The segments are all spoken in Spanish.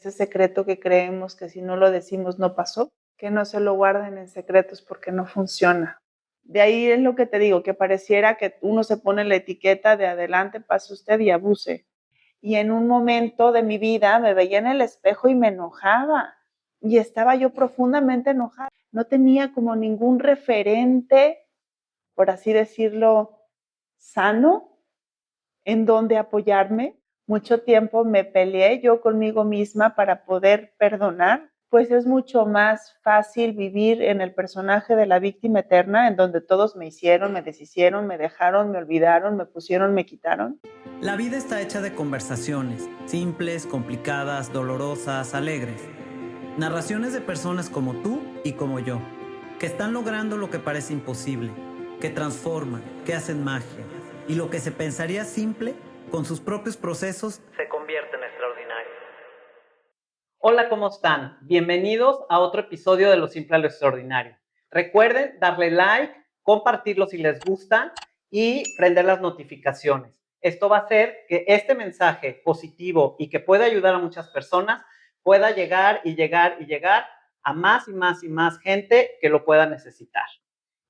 ese secreto que creemos que si no lo decimos no pasó, que no se lo guarden en secretos porque no funciona. De ahí es lo que te digo, que pareciera que uno se pone la etiqueta de adelante, pase usted y abuse. Y en un momento de mi vida me veía en el espejo y me enojaba. Y estaba yo profundamente enojada. No tenía como ningún referente, por así decirlo, sano en donde apoyarme. Mucho tiempo me peleé yo conmigo misma para poder perdonar, pues es mucho más fácil vivir en el personaje de la víctima eterna, en donde todos me hicieron, me deshicieron, me dejaron, me olvidaron, me pusieron, me quitaron. La vida está hecha de conversaciones, simples, complicadas, dolorosas, alegres. Narraciones de personas como tú y como yo, que están logrando lo que parece imposible, que transforman, que hacen magia, y lo que se pensaría simple, con sus propios procesos, se convierte en extraordinario. Hola, ¿cómo están? Bienvenidos a otro episodio de Lo Simple a lo Extraordinario. Recuerden darle like, compartirlo si les gusta y prender las notificaciones. Esto va a hacer que este mensaje positivo y que puede ayudar a muchas personas pueda llegar y llegar y llegar a más y más y más gente que lo pueda necesitar.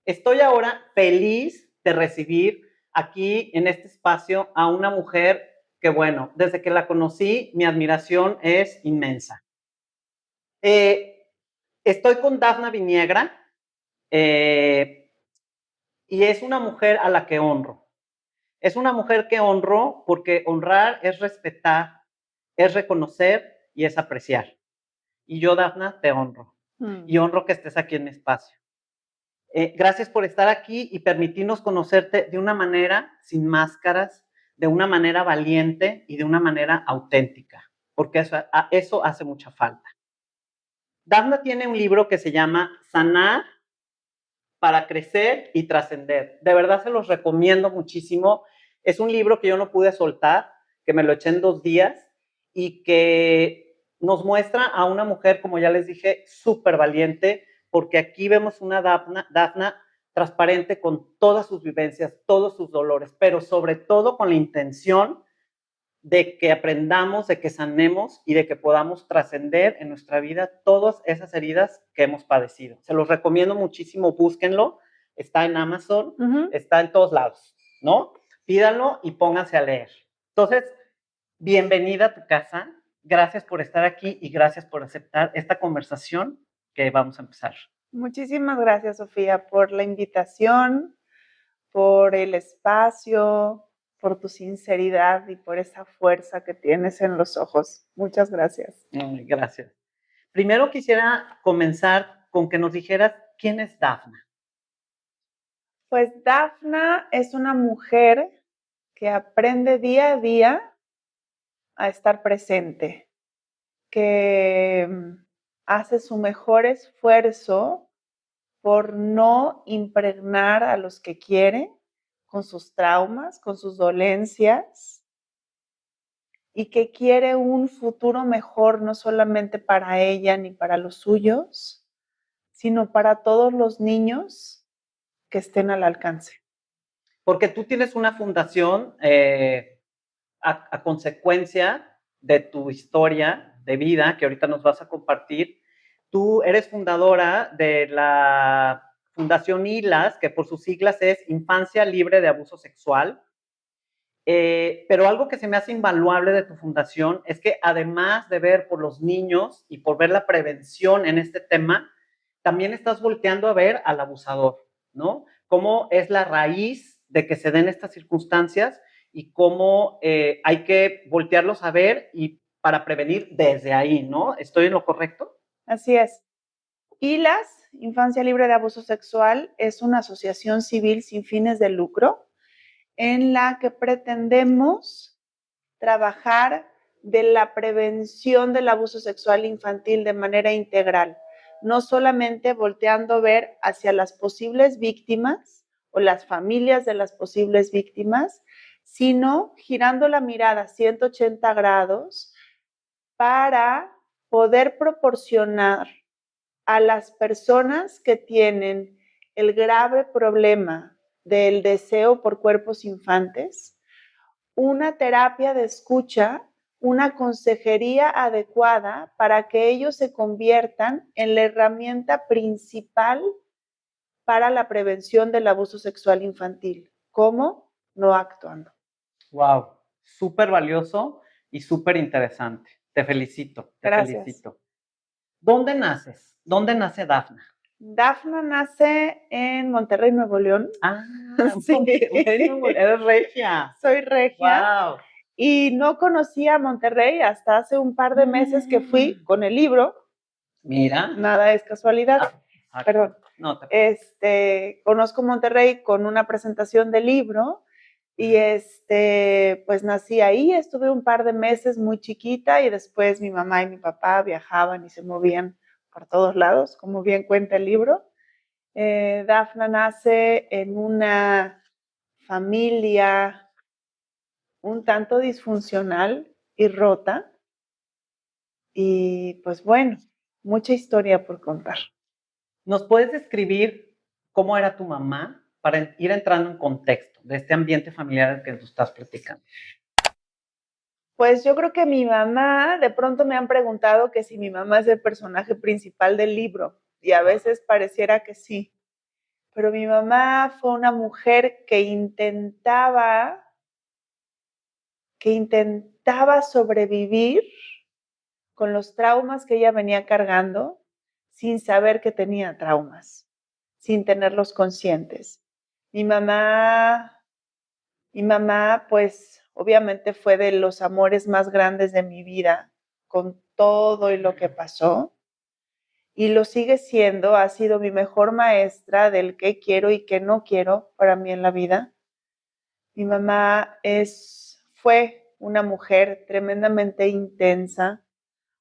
Estoy ahora feliz de recibir aquí en este espacio a una mujer que, bueno, desde que la conocí, mi admiración es inmensa. Estoy con Dafna Viniegra y es una mujer a la que honro. Es una mujer que honro porque honrar es respetar, es reconocer y es apreciar. Y yo, Dafna, te honro. Y honro que estés aquí en mi espacio. Gracias por estar aquí y permitirnos conocerte de una manera sin máscaras, de una manera valiente y de una manera auténtica, porque eso hace mucha falta. Dafna tiene un libro que se llama Sanar para crecer y trascender. De verdad se los recomiendo muchísimo. Es un libro que yo no pude soltar, que me lo eché en 2 días y que nos muestra a una mujer, como ya les dije, súper valiente, porque aquí vemos una Dafna transparente con todas sus vivencias, todos sus dolores, pero sobre todo con la intención de que aprendamos, de que sanemos y de que podamos trascender en nuestra vida todas esas heridas que hemos padecido. Se los recomiendo muchísimo, búsquenlo, está en Amazon, está en todos lados, ¿no? Pídanlo y pónganse a leer. Entonces, bienvenida a tu casa, gracias por estar aquí y gracias por aceptar esta conversación que vamos a empezar. Muchísimas gracias, Sofía, por la invitación, por el espacio, por tu sinceridad y por esa fuerza que tienes en los ojos. Muchas gracias. Gracias. Primero quisiera comenzar con que nos dijeras quién es Dafna. Pues Dafna es una mujer que aprende día a día a estar presente, que hace su mejor esfuerzo por no impregnar a los que quiere con sus traumas, con sus dolencias, y que quiere un futuro mejor no solamente para ella ni para los suyos, sino para todos los niños que estén al alcance. Porque tú tienes una fundación a consecuencia de tu historia de vida que ahorita nos vas a compartir. Tú eres fundadora de la Fundación ILAS, que por sus siglas es Infancia Libre de Abuso Sexual. Pero algo que se me hace invaluable de tu fundación es que además de ver por los niños y por ver la prevención en este tema, también estás volteando a ver al abusador, ¿no? Cómo es la raíz de que se den estas circunstancias y cómo hay que voltearlos a ver y para prevenir desde ahí, ¿no? ¿Estoy en lo correcto? Así es. ILAS, Infancia Libre de Abuso Sexual, es una asociación civil sin fines de lucro en la que pretendemos trabajar de la prevención del abuso sexual infantil de manera integral, no solamente volteando a ver hacia las posibles víctimas o las familias de las posibles víctimas, sino girando la mirada 180 grados para poder proporcionar a las personas que tienen el grave problema del deseo por cuerpos infantes una terapia de escucha una consejería adecuada para que ellos se conviertan en la herramienta principal para la prevención del abuso sexual infantil. ¿Cómo? No actuando. Wow, súper valioso y súper interesante. Te felicito, te Gracias. felicito. ¿Dónde naces? ¿Dónde nace Dafna? Dafna nace en Monterrey, Nuevo León. Ah, sí. Bueno, eres regia. Soy regia. Wow. Y no conocía Monterrey hasta hace un par de meses que fui con el libro. Mira. Nada es casualidad. Perdón. No Conozco Monterrey con una presentación del libro y pues nací ahí, estuve un par de meses muy chiquita y después mi mamá y mi papá viajaban y se movían por todos lados, como bien cuenta el libro. Dafna nace en una familia un tanto disfuncional y rota y pues bueno, mucha historia por contar. ¿Nos puedes describir cómo era tu mamá para ir entrando en contexto de este ambiente familiar del que tú estás platicando? Pues yo creo que mi mamá, de pronto me han preguntado que si mi mamá es el personaje principal del libro y a veces pareciera que sí, pero mi mamá fue una mujer que intentaba sobrevivir con los traumas que ella venía cargando sin saber que tenía traumas, sin tenerlos conscientes. Mi mamá, pues obviamente fue de los amores más grandes de mi vida, con todo y lo que pasó, y lo sigue siendo, ha sido mi mejor maestra del qué quiero y qué no quiero para mí en la vida. Mi mamá fue una mujer tremendamente intensa,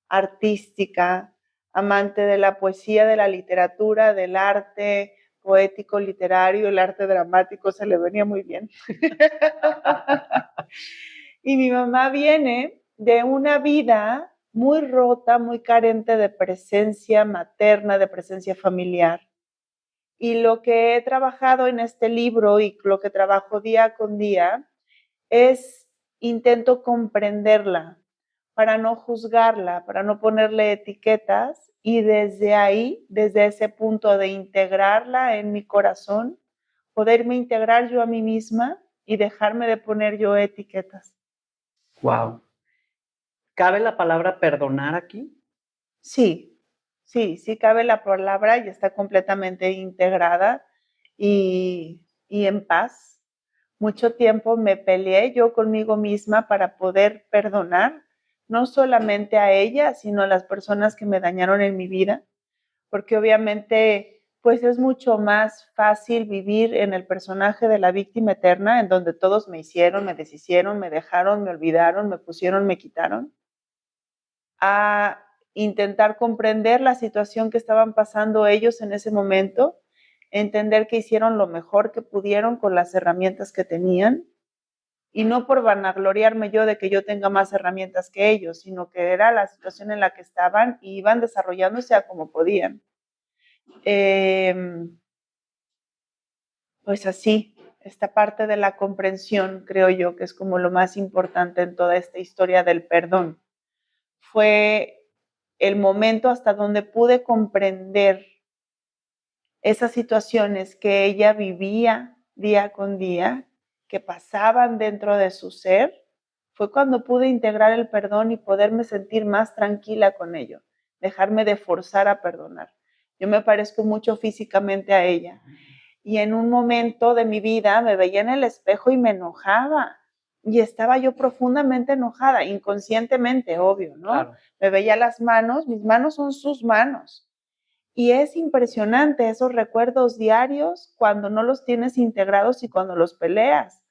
artística, amante de la poesía, de la literatura, del arte poético, literario, el arte dramático se le venía muy bien. Y mi mamá viene de una vida muy rota, muy carente de presencia materna, de presencia familiar. Y lo que he trabajado en este libro y lo que trabajo día con día es intento comprenderla para no juzgarla, para no ponerle etiquetas y desde ahí, desde ese punto de integrarla en mi corazón, poderme integrar yo a mí misma y dejarme de poner yo etiquetas. Wow. ¿Cabe la palabra perdonar aquí? Sí, sí cabe la palabra y está completamente integrada y en paz. Mucho tiempo me peleé yo conmigo misma para poder perdonar, no solamente a ella, sino a las personas que me dañaron en mi vida, porque obviamente pues es mucho más fácil vivir en el personaje de la víctima eterna, en donde todos me hicieron, me deshicieron, me dejaron, me olvidaron, me pusieron, me quitaron, a intentar comprender la situación que estaban pasando ellos en ese momento, entender que hicieron lo mejor que pudieron con las herramientas que tenían, y no por vanagloriarme yo de que yo tenga más herramientas que ellos, sino que era la situación en la que estaban y iban desarrollándose a como podían. Pues así, esta parte de la comprensión creo yo que es como lo más importante en toda esta historia del perdón. Fue el momento hasta donde pude comprender esas situaciones que ella vivía día con día, que pasaban dentro de su ser, fue cuando pude integrar el perdón y poderme sentir más tranquila con ello, dejarme de forzar a perdonar. Yo me parezco mucho físicamente a ella y en un momento de mi vida me veía en el espejo y me enojaba y estaba yo profundamente enojada, inconscientemente, obvio, ¿no? Claro. Me veía las manos, mis manos son sus manos. Y es impresionante esos recuerdos diarios cuando no los tienes integrados y cuando los peleas.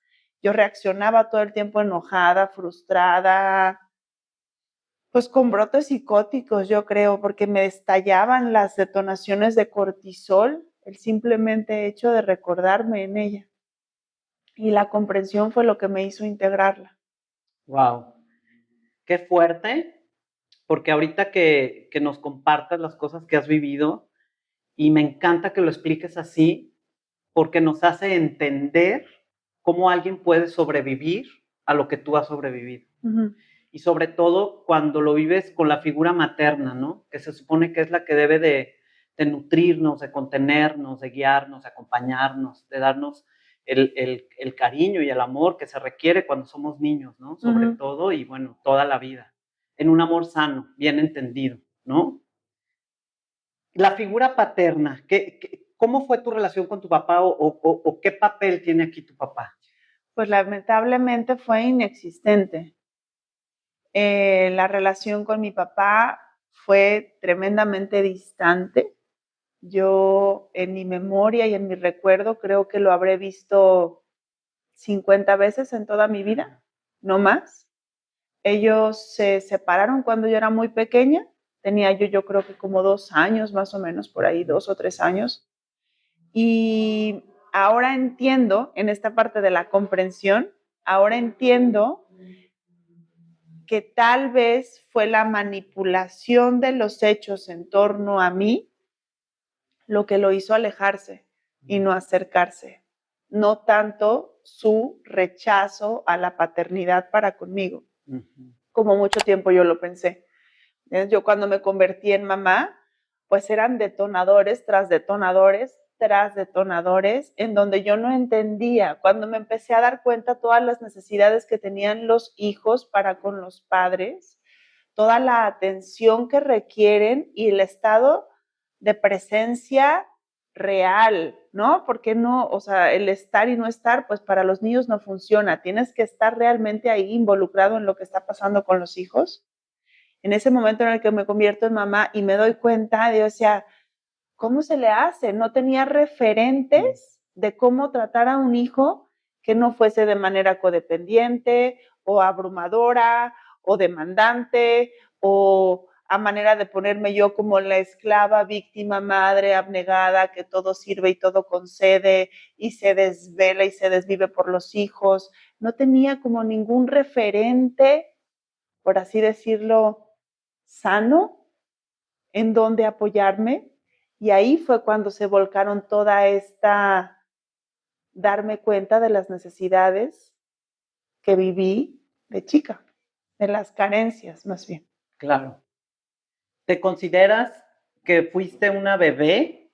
Yo reaccionaba todo el tiempo enojada, frustrada, pues con brotes psicóticos, yo creo, porque me estallaban las detonaciones de cortisol, el simplemente hecho de recordarme en ella. Y la comprensión fue lo que me hizo integrarla. Wow. Qué fuerte, porque ahorita que nos compartas las cosas que has vivido, y me encanta que lo expliques así, porque nos hace entender cómo alguien puede sobrevivir a lo que tú has sobrevivido. y sobre todo cuando lo vives con la figura materna, ¿no? Que se supone que es la que debe de nutrirnos, de contenernos, de guiarnos, de acompañarnos, de darnos el cariño y el amor que se requiere cuando somos niños, ¿no? Sobre todo y bueno, toda la vida, en un amor sano, bien entendido, ¿no? La figura paterna, ¿cómo fue tu relación con tu papá o qué papel tiene aquí tu papá? Pues lamentablemente fue inexistente. La relación con mi papá fue tremendamente distante. Yo en mi memoria y en mi recuerdo creo que lo habré visto 50 veces en toda mi vida, no más. Ellos se separaron cuando yo era muy pequeña. Tenía yo creo que como 2 años más o menos, por ahí 2 o 3 años. Y ahora entiendo, en esta parte de la comprensión, ahora entiendo que tal vez fue la manipulación de los hechos en torno a mí lo que lo hizo alejarse y no acercarse, no tanto su rechazo a la paternidad para conmigo, como mucho tiempo yo lo pensé. Yo cuando me convertí en mamá, pues eran detonadores tras detonadores tras detonadores, en donde yo no entendía, cuando me empecé a dar cuenta todas las necesidades que tenían los hijos para con los padres, toda la atención que requieren y el estado de presencia real, ¿no? Porque no, o sea, el estar y no estar, pues para los niños no funciona. Tienes que estar realmente ahí involucrado en lo que está pasando con los hijos. En ese momento en el que me convierto en mamá y me doy cuenta, yo decía, ¿cómo se le hace? No tenía referentes de cómo tratar a un hijo que no fuese de manera codependiente o abrumadora o demandante o a manera de ponerme yo como la esclava, víctima, madre, abnegada, que todo sirve y todo concede y se desvela y se desvive por los hijos. No tenía como ningún referente, por así decirlo, sano en donde apoyarme. Y ahí fue cuando se volcaron toda esta, darme cuenta de las necesidades que viví de chica, de las carencias más bien. Claro. ¿Te consideras que fuiste una bebé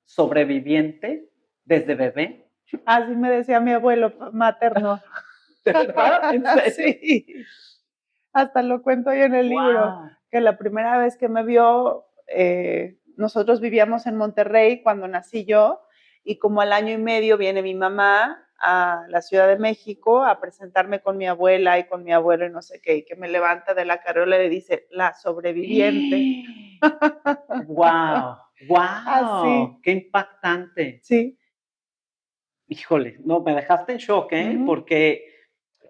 sobreviviente desde bebé? Así me decía mi abuelo materno. ¿De verdad? ¿En serio? Sí. Hasta lo cuento ahí en el libro, que la primera vez que me vio, nosotros vivíamos en Monterrey cuando nací yo, y como al año y medio viene mi mamá a la Ciudad de México a presentarme con mi abuela y con mi abuelo y no sé qué, y que me levanta de la carriola y le dice, la sobreviviente. ¡Wow! ¡Wow! Así. ¡Qué impactante! Sí. Híjole, no, me dejaste en shock, ¿eh?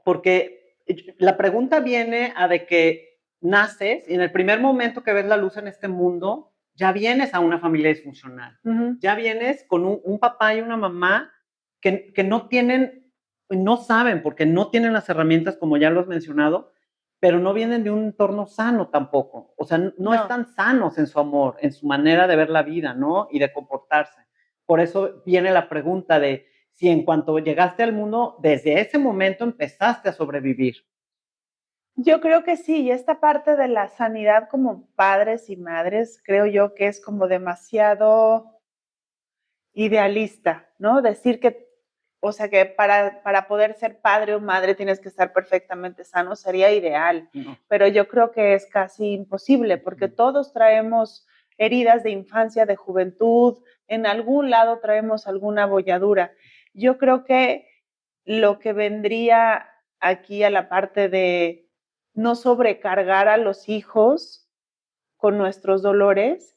Porque la pregunta viene a de que naces y en el primer momento que ves la luz en este mundo, ya vienes a una familia disfuncional. Ya vienes con un papá y una mamá que no tienen, no saben, porque no tienen las herramientas, como ya lo has mencionado, pero no vienen de un entorno sano tampoco. O sea, no están sanos en su amor, en su manera de ver la vida, ¿no? Y de comportarse. Por eso viene la pregunta de si en cuanto llegaste al mundo, desde ese momento empezaste a sobrevivir. Yo creo que sí, y esta parte de la sanidad como padres y madres, creo yo que es como demasiado idealista, ¿no? Decir que, o sea, que para poder ser padre o madre tienes que estar perfectamente sano, sería ideal, pero yo creo que es casi imposible, porque todos traemos heridas de infancia, de juventud, en algún lado traemos alguna bolladura. Yo creo que lo que vendría aquí a la parte de no sobrecargar a los hijos con nuestros dolores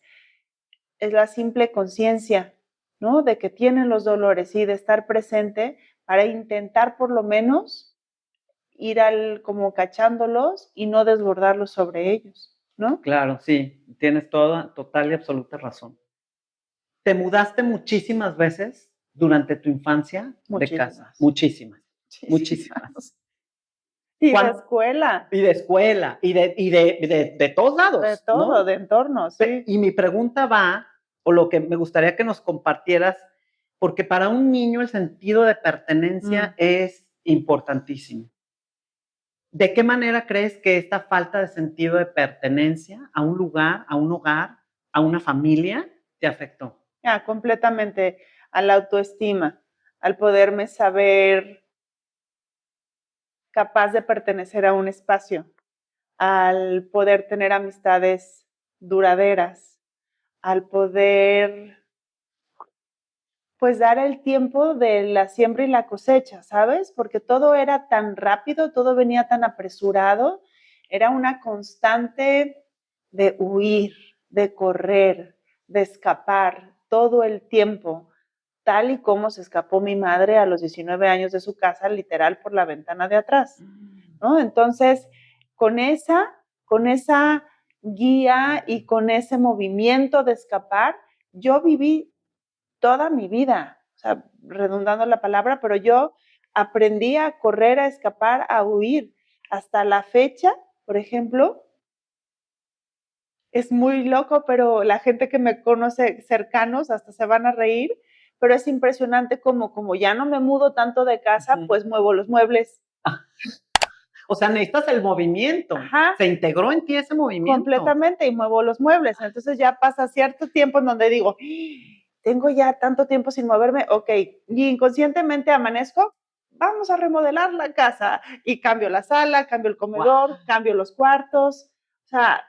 es la simple conciencia, ¿no? De que tienen los dolores y de estar presente para intentar por lo menos ir como cachándolos y no desbordarlos sobre ellos, ¿no? Claro, sí, tienes toda, total y absoluta razón. ¿Te mudaste muchísimas veces durante tu infancia de casa? Muchísimas, muchísimas. Y de escuela. Y de escuela, y de todos lados. De todo, ¿no? De entornos, sí. Y mi pregunta va, o lo que me gustaría que nos compartieras, porque para un niño el sentido de pertenencia es importantísimo. ¿De qué manera crees que esta falta de sentido de pertenencia a un lugar, a un hogar, a una familia, te afectó? Completamente a la autoestima, al poderme saber capaz de pertenecer a un espacio, al poder tener amistades duraderas, al poder pues dar el tiempo de la siembra y la cosecha, ¿sabes? Porque todo era tan rápido, todo venía tan apresurado, era una constante de huir, de correr, de escapar todo el tiempo, tal y como se escapó mi madre a los 19 años de su casa, literal por la ventana de atrás, ¿no? Entonces, con esa guía y con ese movimiento de escapar, yo viví toda mi vida, o sea, redundando la palabra, pero yo aprendí a correr, a escapar, a huir. Hasta la fecha, por ejemplo, es muy loco, pero la gente que me conoce cercanos hasta se van a reír, pero es impresionante como ya no me mudo tanto de casa, pues muevo los muebles. O sea, necesitas el movimiento. Ajá. Se integró en ti ese movimiento. Completamente, y muevo los muebles. Entonces ya pasa cierto tiempo en donde digo, tengo ya tanto tiempo sin moverme, ok, y inconscientemente amanezco, vamos a remodelar la casa, y cambio la sala, cambio el comedor, cambio los cuartos, o sea,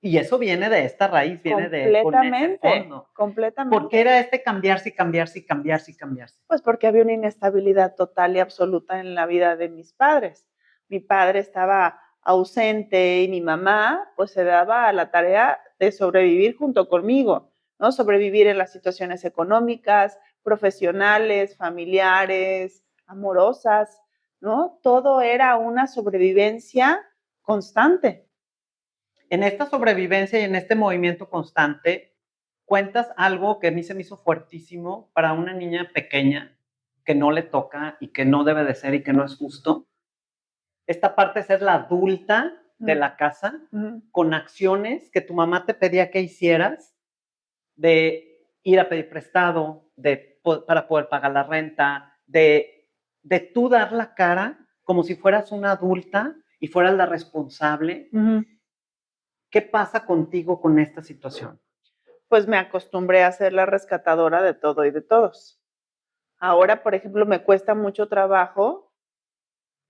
y eso viene de esta raíz, viene de con ese fondo. Completamente. ¿Por qué era este cambiarse y cambiarse y cambiarse y cambiarse? Pues porque había una inestabilidad total y absoluta en la vida de mis padres. Mi padre estaba ausente y mi mamá pues se daba a la tarea de sobrevivir junto conmigo, ¿no? Sobrevivir en las situaciones económicas, profesionales, familiares, amorosas, ¿no? Todo era una sobrevivencia constante. En esta sobrevivencia y en este movimiento constante, cuentas algo que a mí se me hizo fuertísimo para una niña pequeña que no le toca y que no debe de ser y que no es justo. Esta parte de ser la adulta de la casa con acciones que tu mamá te pedía que hicieras, de ir a pedir prestado, para poder pagar la renta, de tú dar la cara como si fueras una adulta y fueras la responsable. ¿Qué pasa contigo con esta situación? Pues me acostumbré a ser la rescatadora de todo y de todos. Ahora, por ejemplo, me cuesta mucho trabajo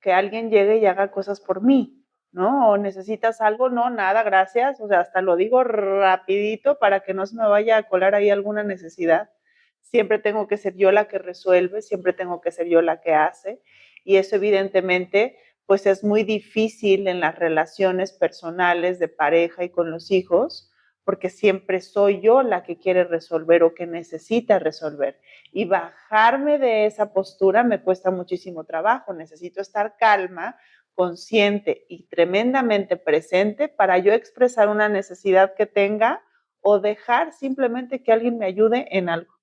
que alguien llegue y haga cosas por mí, ¿no? O necesitas algo, no, nada, gracias. O sea, hasta lo digo rapidito para que no se me vaya a colar ahí alguna necesidad. Siempre tengo que ser yo la que resuelve, siempre tengo que ser yo la que hace. Y eso evidentemente, pues es muy difícil en las relaciones personales de pareja y con los hijos, porque siempre soy yo la que quiere resolver o que necesita resolver. Y bajarme de esa postura me cuesta muchísimo trabajo. Necesito estar calma, consciente y tremendamente presente para yo expresar una necesidad que tenga o dejar simplemente que alguien me ayude en algo.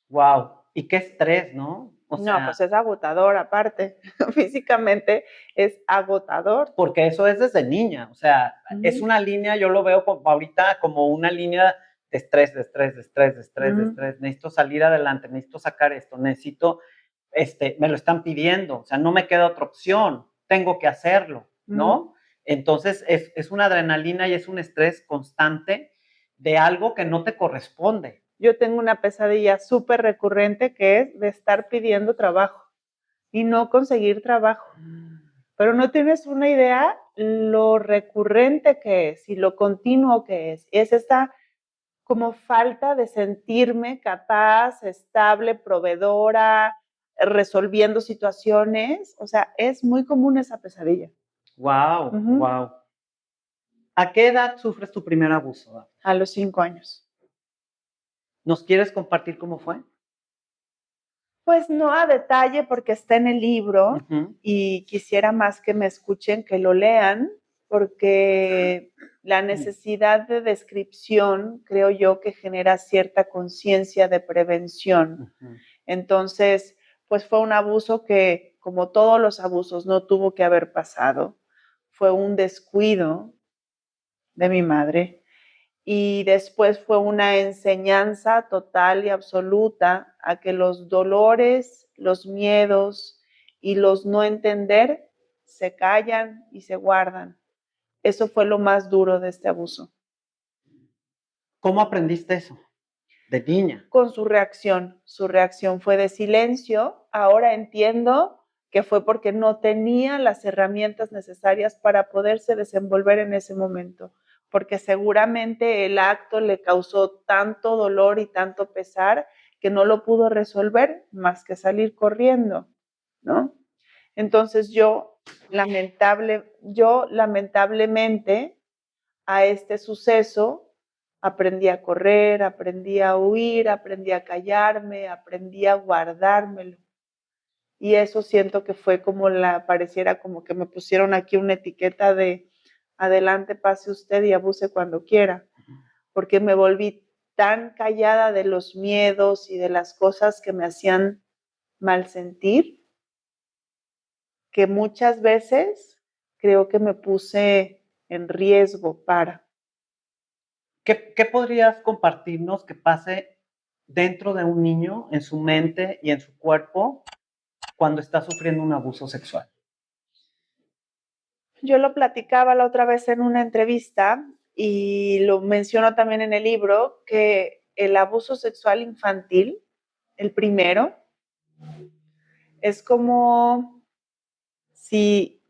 Wow, y qué estrés, ¿no? O No, sea, pues es agotador aparte. Físicamente es agotador. porque eso es desde niña, o sea, es una línea, yo lo veo como, ahorita como una línea de estrés, de estrés, de estrés, de estrés, de estrés. Necesito salir adelante, necesito sacar esto, necesito, me lo están pidiendo, o sea, no me queda otra opción, tengo que hacerlo, ¿no? Entonces es una adrenalina y es un estrés constante de algo que no te corresponde. Yo tengo una pesadilla súper recurrente que es de estar pidiendo trabajo y no conseguir trabajo. Pero no tienes una idea lo recurrente que es y lo continuo que es. Es esta como falta de sentirme capaz, estable, proveedora, resolviendo situaciones. O sea, es muy común esa pesadilla. Wow, wow. ¿A qué edad sufres tu primer abuso? A los 5 años. ¿Nos quieres compartir cómo fue? Pues no a detalle porque está en el libro y quisiera más que me escuchen, que lo lean, porque la necesidad de descripción creo yo que genera cierta conciencia de prevención. Entonces, pues fue un abuso que, como todos los abusos, no tuvo que haber pasado. Fue un descuido de mi madre. Y después fue una enseñanza total y absoluta a que los dolores, los miedos y los no entender se callan y se guardan. Eso fue lo más duro de este abuso. ¿Cómo aprendiste eso? De niña. Con su reacción. Su reacción fue de silencio. Ahora entiendo que fue porque no tenía las herramientas necesarias para poderse desenvolver en ese momento, porque seguramente el acto le causó tanto dolor y tanto pesar que no lo pudo resolver más que salir corriendo, ¿no? Entonces yo lamentablemente a este suceso aprendí a correr, aprendí a huir, aprendí a callarme, aprendí a guardármelo. Y eso siento que fue como pareciera como que me pusieron aquí una etiqueta de adelante, pase usted y abuse cuando quiera, porque me volví tan callada de los miedos y de las cosas que me hacían mal sentir, que muchas veces creo que me puse en riesgo para. ¿Qué podrías compartirnos que pase dentro de un niño, en su mente y en su cuerpo, cuando está sufriendo un abuso sexual? Yo lo platicaba la otra vez en una entrevista y lo menciono también en el libro, que el abuso sexual infantil, el primero, es como si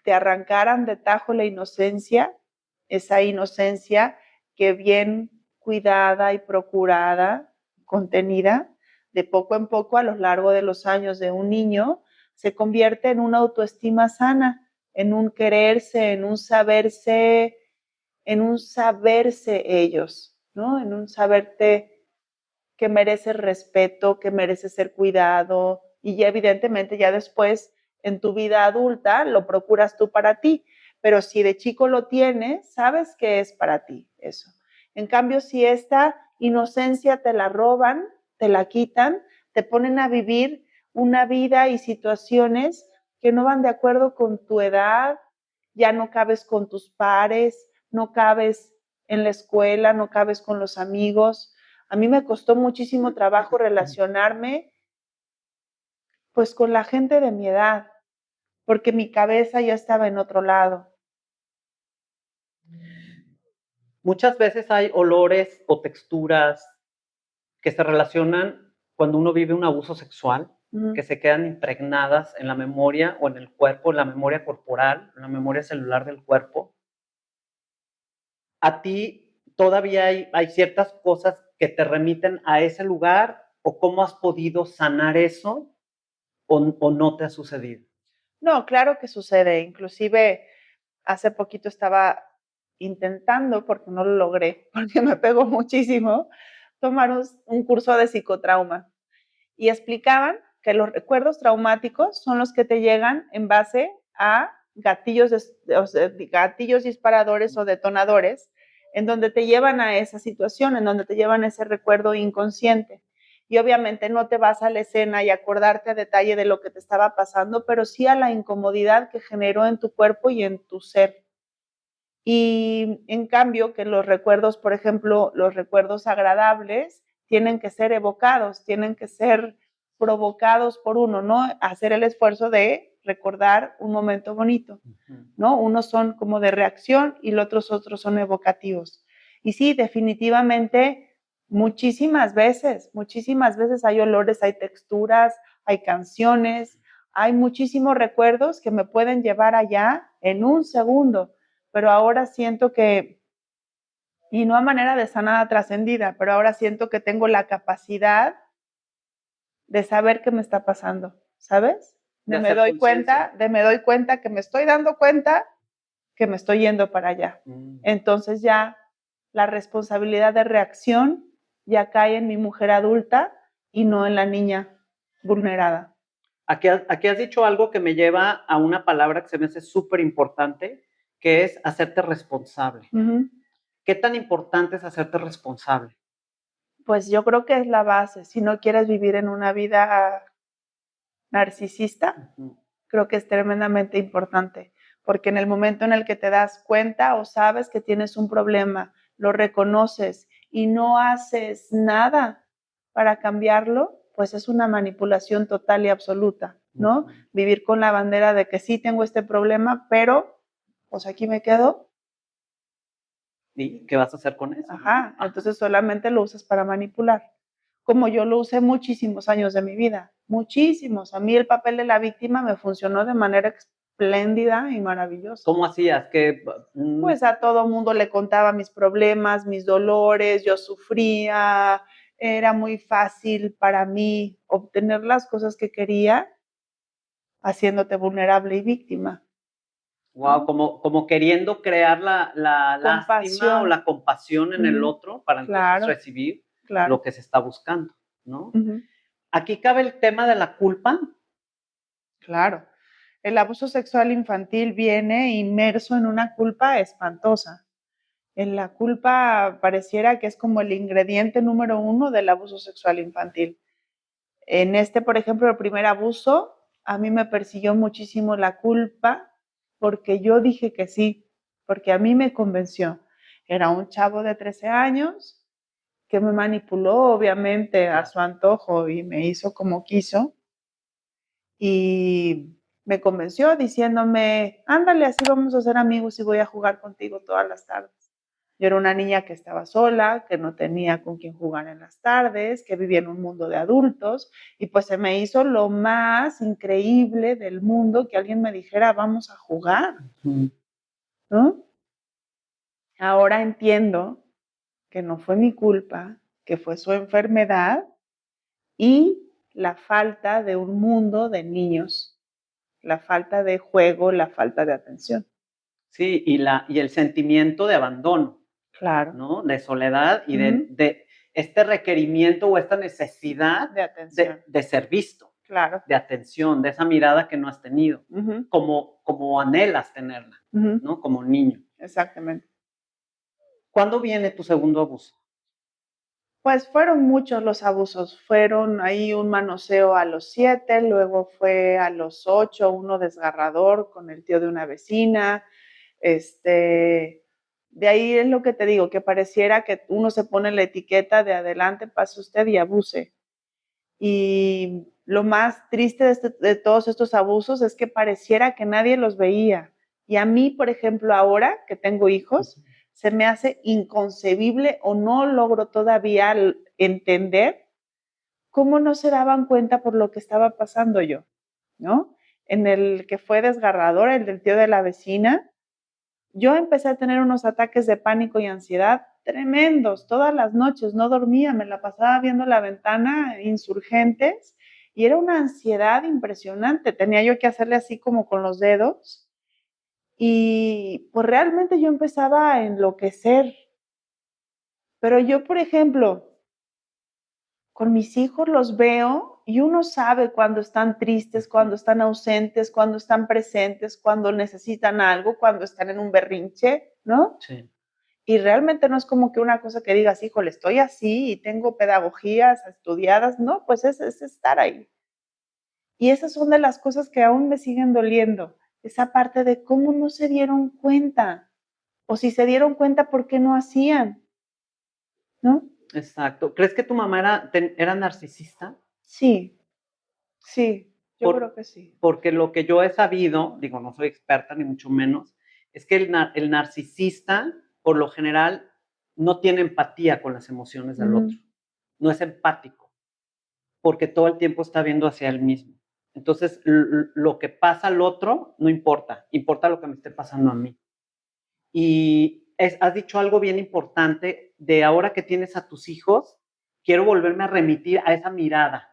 te arrancaran de tajo la inocencia, esa inocencia que bien cuidada y procurada, contenida, de poco en poco a lo largo de los años de un niño, se convierte en una autoestima sana, en un quererse, en un saberse ellos, ¿no? En un saberte que mereces respeto, que mereces ser cuidado y ya evidentemente ya después en tu vida adulta lo procuras tú para ti, pero si de chico lo tienes, sabes que es para ti eso. En cambio, si esta inocencia te la roban, te la quitan, te ponen a vivir una vida y situaciones que no van de acuerdo con tu edad, ya no cabes con tus pares, no cabes en la escuela, no cabes con los amigos. A mí me costó muchísimo trabajo relacionarme pues con la gente de mi edad, porque mi cabeza ya estaba en otro lado. Muchas veces hay olores o texturas que se relacionan cuando uno vive un abuso sexual, que se quedan impregnadas en la memoria o en el cuerpo, en la memoria corporal, en la memoria celular del cuerpo. ¿A ti todavía hay ciertas cosas que te remiten a ese lugar o cómo has podido sanar eso o no te ha sucedido? No, claro que sucede. Inclusive hace poquito estaba intentando, porque no lo logré, porque me pegó muchísimo, tomar un curso de psicotrauma. Y explicaban que los recuerdos traumáticos son los que te llegan en base a gatillos disparadores o detonadores, en donde te llevan a esa situación, en donde te llevan a ese recuerdo inconsciente. Y obviamente no te vas a la escena y acordarte a detalle de lo que te estaba pasando, pero sí a la incomodidad que generó en tu cuerpo y en tu ser. Y en cambio, que los recuerdos, por ejemplo, los recuerdos agradables, tienen que ser evocados, tienen que ser provocados por uno, ¿no? Hacer el esfuerzo de recordar un momento bonito, ¿no? Unos son como de reacción y los otros son evocativos. Y sí, definitivamente, muchísimas veces hay olores, hay texturas, hay canciones, hay muchísimos recuerdos que me pueden llevar allá en un segundo, pero ahora siento que, y no a manera de sanada trascendida, pero ahora siento que tengo la capacidad de saber qué me está pasando, ¿sabes? De me doy cuenta que me estoy dando cuenta que me estoy yendo para allá. Entonces ya la responsabilidad de reacción ya cae en mi mujer adulta y no en la niña vulnerada. Aquí has dicho algo que me lleva a una palabra que se me hace súper importante, que es hacerte responsable. ¿Qué tan importante es hacerte responsable? Pues yo creo que es la base. Si no quieres vivir en una vida narcisista, creo que es tremendamente importante, porque en el momento en el que te das cuenta o sabes que tienes un problema, lo reconoces y no haces nada para cambiarlo, pues es una manipulación total y absoluta. ¿no? Vivir con la bandera de que sí tengo este problema, pero pues aquí me quedo. ¿Y qué vas a hacer con eso? Ajá, entonces solamente lo usas para manipular. Como yo lo usé muchísimos años de mi vida, muchísimos. A mí el papel de la víctima me funcionó de manera espléndida y maravillosa. ¿Cómo hacías? Pues a todo mundo le contaba mis problemas, mis dolores, yo sufría, era muy fácil para mí obtener las cosas que quería haciéndote vulnerable y víctima. Wow, como queriendo crear la lástima o Compasión. la compasión en el otro para entonces Claro, recibir claro. lo que se está buscando, ¿no? Ujú. Aquí cabe el tema de la culpa. Claro. El abuso sexual infantil viene inmerso en una culpa espantosa. En la culpa pareciera que es como el ingrediente número 1 del abuso sexual infantil. En este, por ejemplo, el primer abuso, a mí me persiguió muchísimo la culpa porque yo dije que sí, porque a mí me convenció. Era un chavo de 13 años que me manipuló, obviamente, a su antojo y me hizo como quiso. Y me convenció diciéndome, ándale, así vamos a ser amigos y voy a jugar contigo todas las tardes. Yo era una niña que estaba sola, que no tenía con quién jugar en las tardes, que vivía en un mundo de adultos y pues se me hizo lo más increíble del mundo que alguien me dijera, vamos a jugar, ¿no? Ahora entiendo que no fue mi culpa, que fue su enfermedad y la falta de un mundo de niños, la falta de juego, la falta de atención. Sí, y el sentimiento de abandono, Claro. ¿no? De soledad y de este requerimiento o esta necesidad de atención. De ser visto, claro. de atención, de esa mirada que no has tenido, como anhelas tenerla, ¿no? Como niño. Exactamente. ¿Cuándo viene tu segundo abuso? Pues fueron muchos los abusos. Fueron ahí un manoseo a los 7, luego fue a los 8 uno desgarrador con el tío de una vecina. De ahí es lo que te digo, que pareciera que uno se pone la etiqueta de adelante, pase usted y abuse. Y lo más triste de todos estos abusos es que pareciera que nadie los veía. Y a mí, por ejemplo, ahora que tengo hijos, se me hace inconcebible o no logro todavía entender cómo no se daban cuenta por lo que estaba pasando yo, ¿no? En el que fue desgarrador, el del tío de la vecina, yo empecé a tener unos ataques de pánico y ansiedad tremendos. Todas las noches no dormía, me la pasaba viendo la ventana, Insurgentes, y era una ansiedad impresionante. Tenía yo que hacerle así como con los dedos. Y pues realmente yo empezaba a enloquecer. Pero yo, por ejemplo, con mis hijos los veo y uno sabe cuando están tristes, cuando están ausentes, cuando están presentes, cuando necesitan algo, cuando están en un berrinche, ¿no? Sí. Y realmente no es como que una cosa que digas, híjole, estoy así y tengo pedagogías estudiadas, no, pues es estar ahí. Y esas son de las cosas que aún me siguen doliendo, esa parte de cómo no se dieron cuenta, o si se dieron cuenta, ¿por qué no hacían? ¿No? Exacto. ¿Crees que tu mamá era narcisista? Sí, sí, yo creo que sí. Porque lo que yo he sabido, digo, no soy experta ni mucho menos, es que el narcisista, por lo general, no tiene empatía con las emociones del otro. No es empático, porque todo el tiempo está viendo hacia él mismo. Entonces, lo que pasa al otro no importa, importa lo que me esté pasando a mí. Y has dicho algo bien importante de ahora que tienes a tus hijos, quiero volverme a remitir a esa mirada.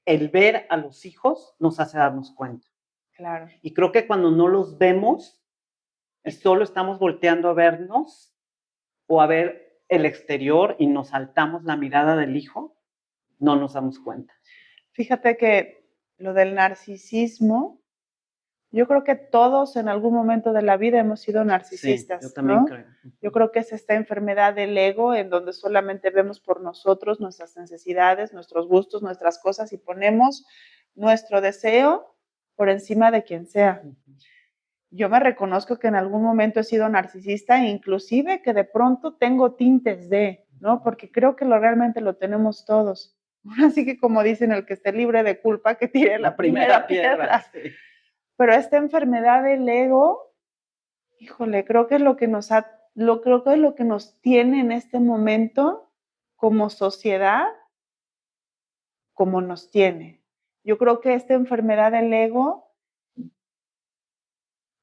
El ver a los hijos nos hace darnos cuenta. Claro. Y creo que cuando no los vemos y solo estamos volteando a vernos o a ver el exterior y nos saltamos la mirada del hijo, no nos damos cuenta. Fíjate que lo del narcisismo, yo creo que todos en algún momento de la vida hemos sido narcisistas, sí, yo también ¿no? creo. Yo creo que es esta enfermedad del ego en donde solamente vemos por nosotros nuestras necesidades, nuestros gustos, nuestras cosas y ponemos nuestro deseo por encima de quien sea. Yo me reconozco que en algún momento he sido narcisista e inclusive que de pronto tengo tintes de, ¿no? Porque creo que realmente lo tenemos todos. Así que como dicen, el que esté libre de culpa, que tire la primera piedra. Sí. Pero esta enfermedad del ego, híjole, creo que es lo que creo que es lo que nos tiene en este momento como sociedad, como nos tiene. Yo creo que esta enfermedad del ego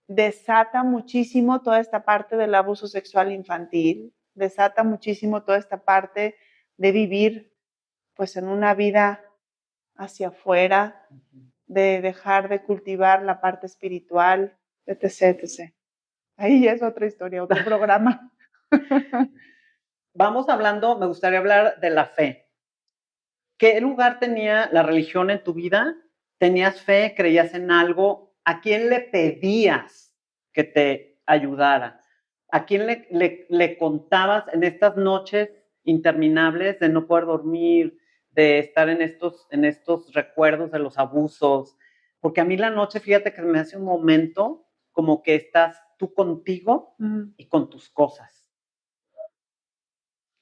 desata muchísimo toda esta parte del abuso sexual infantil, desata muchísimo toda esta parte de vivir pues en una vida hacia afuera, de dejar de cultivar la parte espiritual, etc, etc. Ahí ya es otra historia, otro programa. Vamos hablando, me gustaría hablar de la fe. ¿Qué lugar tenía la religión en tu vida? ¿Tenías fe? ¿Creías en algo? ¿A quién le pedías que te ayudara? ¿A quién le contabas en estas noches interminables de no poder dormir, de estar en estos recuerdos de los abusos? Porque a mí la noche, fíjate que me hace un momento como que estás tú contigo y con tus cosas.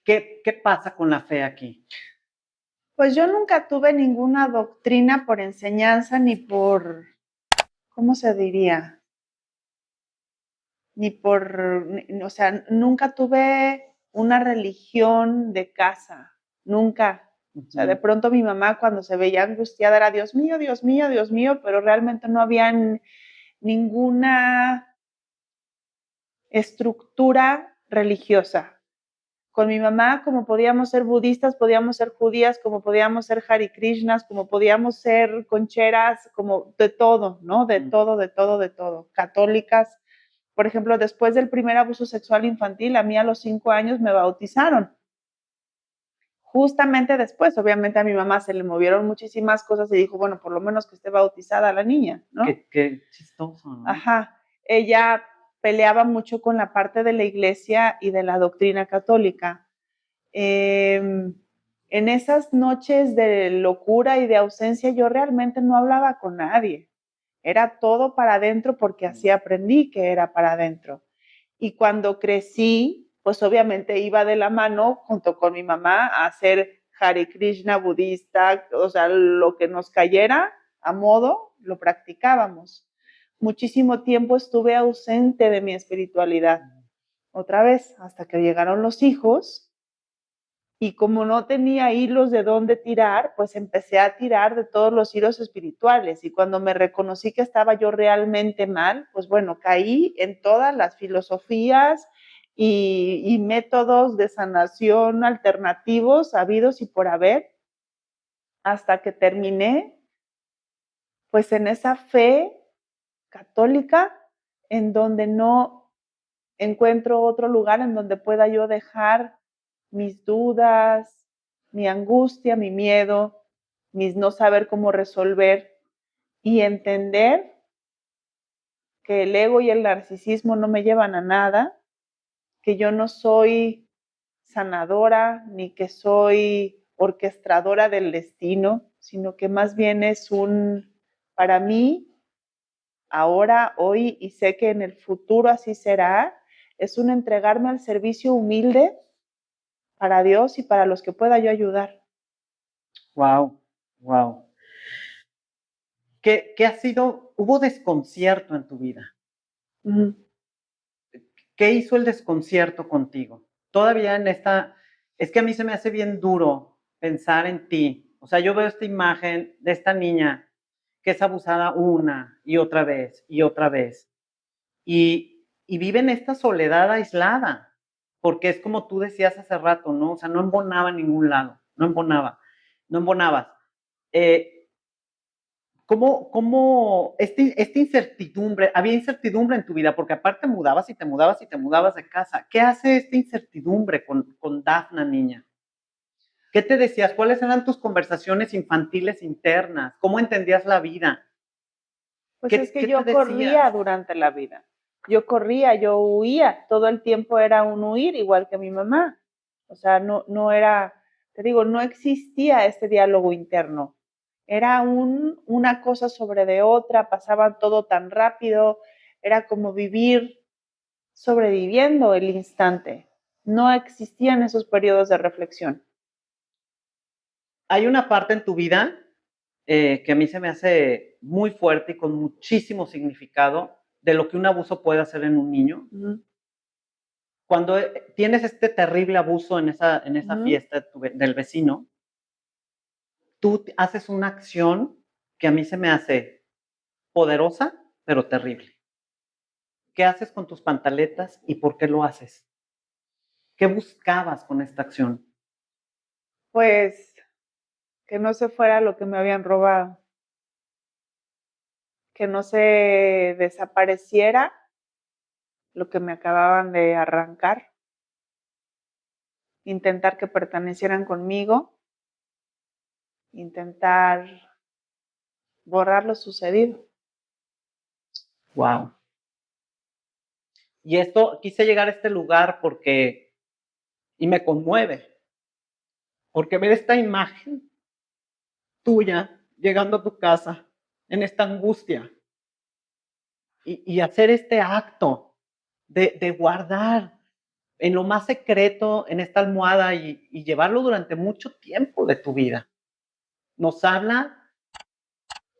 ¿Qué pasa con la fe aquí? Pues yo nunca tuve ninguna doctrina por enseñanza ni por, ¿cómo se diría? O sea, nunca tuve una religión de casa, nunca. O sea, de pronto mi mamá cuando se veía angustiada era Dios mío, Dios mío, Dios mío, pero realmente no había ninguna estructura religiosa. Con mi mamá, como podíamos ser budistas, podíamos ser judías, como podíamos ser Hare Krishnas, como podíamos ser concheras, como de todo, ¿no? De todo, de todo, de todo. Católicas. Por ejemplo, después del primer abuso sexual infantil, a mí a los 5 años me bautizaron. Justamente después, obviamente a mi mamá se le movieron muchísimas cosas y dijo, bueno, por lo menos que esté bautizada la niña, ¿no? Qué chistoso, ¿no? Ajá. Ella peleaba mucho con la parte de la iglesia y de la doctrina católica. En esas noches de locura y de ausencia yo realmente no hablaba con nadie. Era todo para adentro porque así aprendí que era para adentro. Y cuando crecí, pues obviamente iba de la mano junto con mi mamá a hacer Hare Krishna budista, o sea, lo que nos cayera a modo, lo practicábamos. Muchísimo tiempo estuve ausente de mi espiritualidad. Otra vez, hasta que llegaron los hijos y como no tenía hilos de dónde tirar, pues empecé a tirar de todos los hilos espirituales. Y cuando me reconocí que estaba yo realmente mal, pues bueno, caí en todas las filosofías y métodos de sanación alternativos habidos y por haber, hasta que terminé pues en esa fe católica en donde no encuentro otro lugar en donde pueda yo dejar mis dudas, mi angustia, mi miedo, mis no saber cómo resolver y entender que el ego y el narcisismo no me llevan a nada, que yo no soy sanadora ni que soy orquestadora del destino, sino que más bien es para mí, ahora, hoy y sé que en el futuro así será, es un entregarme al servicio humilde para Dios y para los que pueda yo ayudar. Wow, wow. ¿Qué ha sido? ¿Hubo desconcierto en tu vida? ¿Qué hizo el desconcierto contigo? Todavía es que a mí se me hace bien duro pensar en ti. O sea, yo veo esta imagen de esta niña que es abusada una y otra vez y otra vez. Y vive en esta soledad aislada, porque es como tú decías hace rato, ¿no? O sea, no embonaba en ningún lado, no embonabas. ¿Cómo esta incertidumbre, había incertidumbre en tu vida? Porque aparte mudabas y te mudabas y te mudabas de casa. ¿Qué hace esta incertidumbre con Dafna, niña? ¿Qué te decías? ¿Cuáles eran tus conversaciones infantiles internas? ¿Cómo entendías la vida? Pues es que yo te corría decías? durante la vida. Yo corría, yo huía. Todo el tiempo era un huir, igual que mi mamá. O sea, no era, te digo, no existía este diálogo interno. Era una cosa sobre de otra, pasaba todo tan rápido, era como vivir sobreviviendo el instante. No existían esos periodos de reflexión. Hay una parte en tu vida que a mí se me hace muy fuerte y con muchísimo significado de lo que un abuso puede hacer en un niño. Cuando tienes este terrible abuso en esa fiesta del vecino, tú haces una acción que a mí se me hace poderosa, pero terrible. ¿Qué haces con tus pantaletas y por qué lo haces? ¿Qué buscabas con esta acción? Pues que no se fuera lo que me habían robado, que no se desapareciera lo que me acababan de arrancar, intentar que pertenecieran conmigo, intentar borrar lo sucedido. Wow. Y esto, quise llegar a este lugar y me conmueve, porque ver esta imagen tuya llegando a tu casa en esta angustia y hacer este acto de guardar en lo más secreto en esta almohada y llevarlo durante mucho tiempo de tu vida, nos habla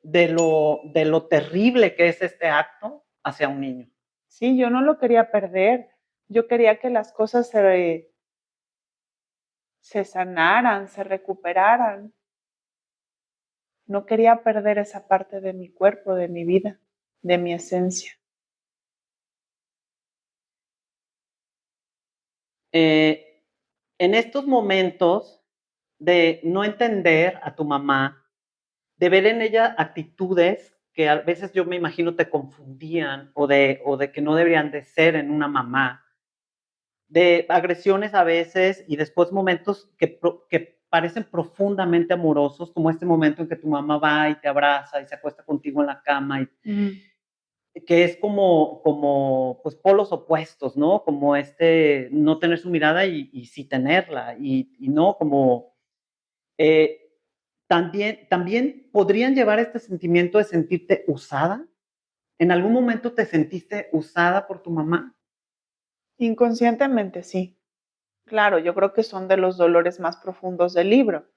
de lo terrible que es este acto hacia un niño. Sí, yo no lo quería perder. Yo quería que las cosas se sanaran, se recuperaran. No quería perder esa parte de mi cuerpo, de mi vida, de mi esencia. En estos momentos de no entender a tu mamá, de ver en ella actitudes que a veces yo me imagino te confundían o de que no deberían de ser en una mamá, de agresiones a veces y después momentos que parecen profundamente amorosos, como este momento en que tu mamá va y te abraza y se acuesta contigo en la cama, que es como pues polos opuestos, ¿no? Como no tener su mirada y sí tenerla, y no como también podrían llevar este sentimiento de sentirte usada. ¿En algún momento te sentiste usada por tu mamá? Inconscientemente, sí. Claro, yo creo que son de los dolores más profundos del libro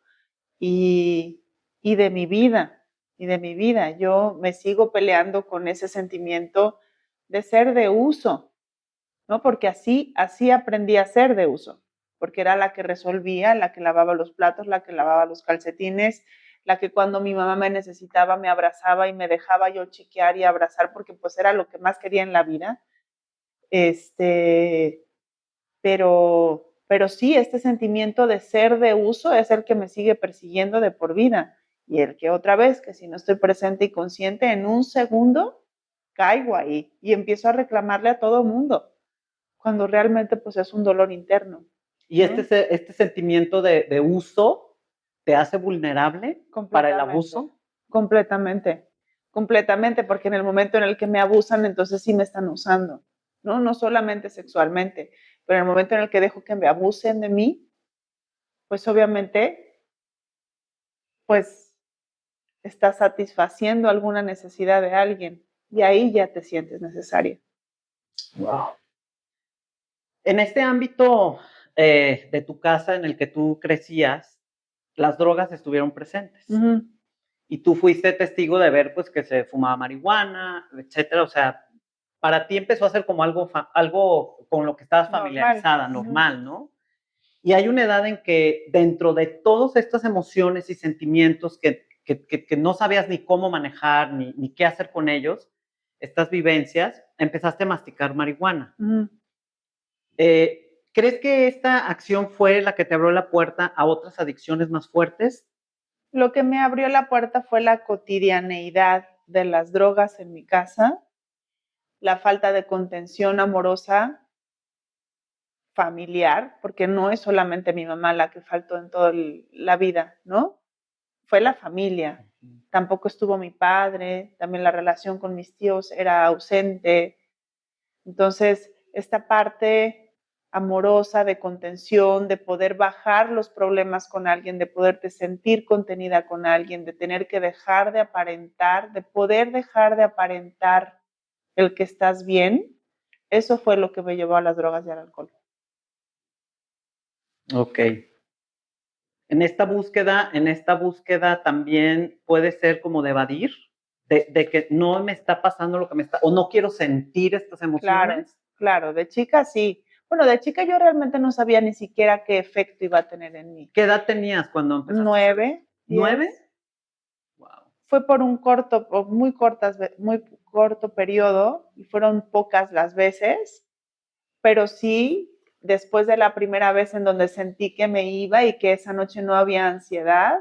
y, y de mi vida, y de mi vida. Yo me sigo peleando con ese sentimiento de ser de uso, ¿no? Porque así aprendí a ser de uso, porque era la que resolvía, la que lavaba los platos, la que lavaba los calcetines, la que cuando mi mamá me necesitaba me abrazaba y me dejaba yo chiquear y abrazar porque pues era lo que más quería en la vida. Pero sí, este sentimiento de ser de uso es el que me sigue persiguiendo de por vida. Y el que otra vez, que si no estoy presente y consciente, en un segundo caigo ahí y empiezo a reclamarle a todo mundo, cuando realmente pues es un dolor interno. Y este sentimiento de uso te hace vulnerable para el abuso. Completamente, completamente, porque en el momento en el que me abusan, entonces sí me están usando, ¿no? No solamente sexualmente, pero en el momento en el que dejo que me abusen de mí, pues obviamente, pues está satisfaciendo alguna necesidad de alguien y ahí ya te sientes necesaria. Wow. En este ámbito de tu casa en el que tú crecías, las drogas estuvieron presentes. Y tú fuiste testigo de ver pues que se fumaba marihuana, etcétera. O sea, para ti empezó a ser como algo con lo que estabas familiarizada, normal, ¿no? Y hay una edad en que dentro de todas estas emociones y sentimientos que no sabías ni cómo manejar, ni qué hacer con ellos, estas vivencias, empezaste a masticar marihuana. ¿Crees que esta acción fue la que te abrió la puerta a otras adicciones más fuertes? Lo que me abrió la puerta fue la cotidianeidad de las drogas en mi casa, la falta de contención amorosa familiar, porque no es solamente mi mamá la que faltó en toda la vida, ¿no? Fue la familia. Tampoco estuvo mi padre, también la relación con mis tíos era ausente. Entonces, esta parte amorosa de contención, de poder bajar los problemas con alguien, de poderte sentir contenida con alguien, de tener que dejar de aparentar, de poder dejar de aparentar el que estás bien, eso fue lo que me llevó a las drogas y al alcohol. Ok. En esta búsqueda también puede ser como de evadir, de que no me está pasando lo que me está, o no quiero sentir estas emociones. Claro, de chica sí. Bueno, de chica yo realmente no sabía ni siquiera qué efecto iba a tener en mí. ¿Qué edad tenías cuando empezaste? 9. ¿9? Wow. Fue por un muy corto periodo y fueron pocas las veces, pero sí, después de la primera vez en donde sentí que me iba y que esa noche no había ansiedad,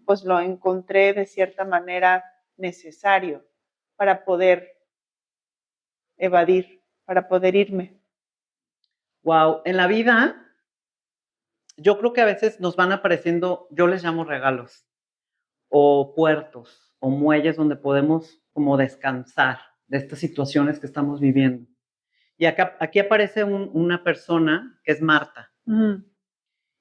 pues lo encontré de cierta manera necesario para poder evadir, para poder irme. Wow, en la vida yo creo que a veces nos van apareciendo, yo les llamo regalos, o puertos, o muelles donde podemos como descansar de estas situaciones que estamos viviendo. Y aquí aparece una persona que es Marta.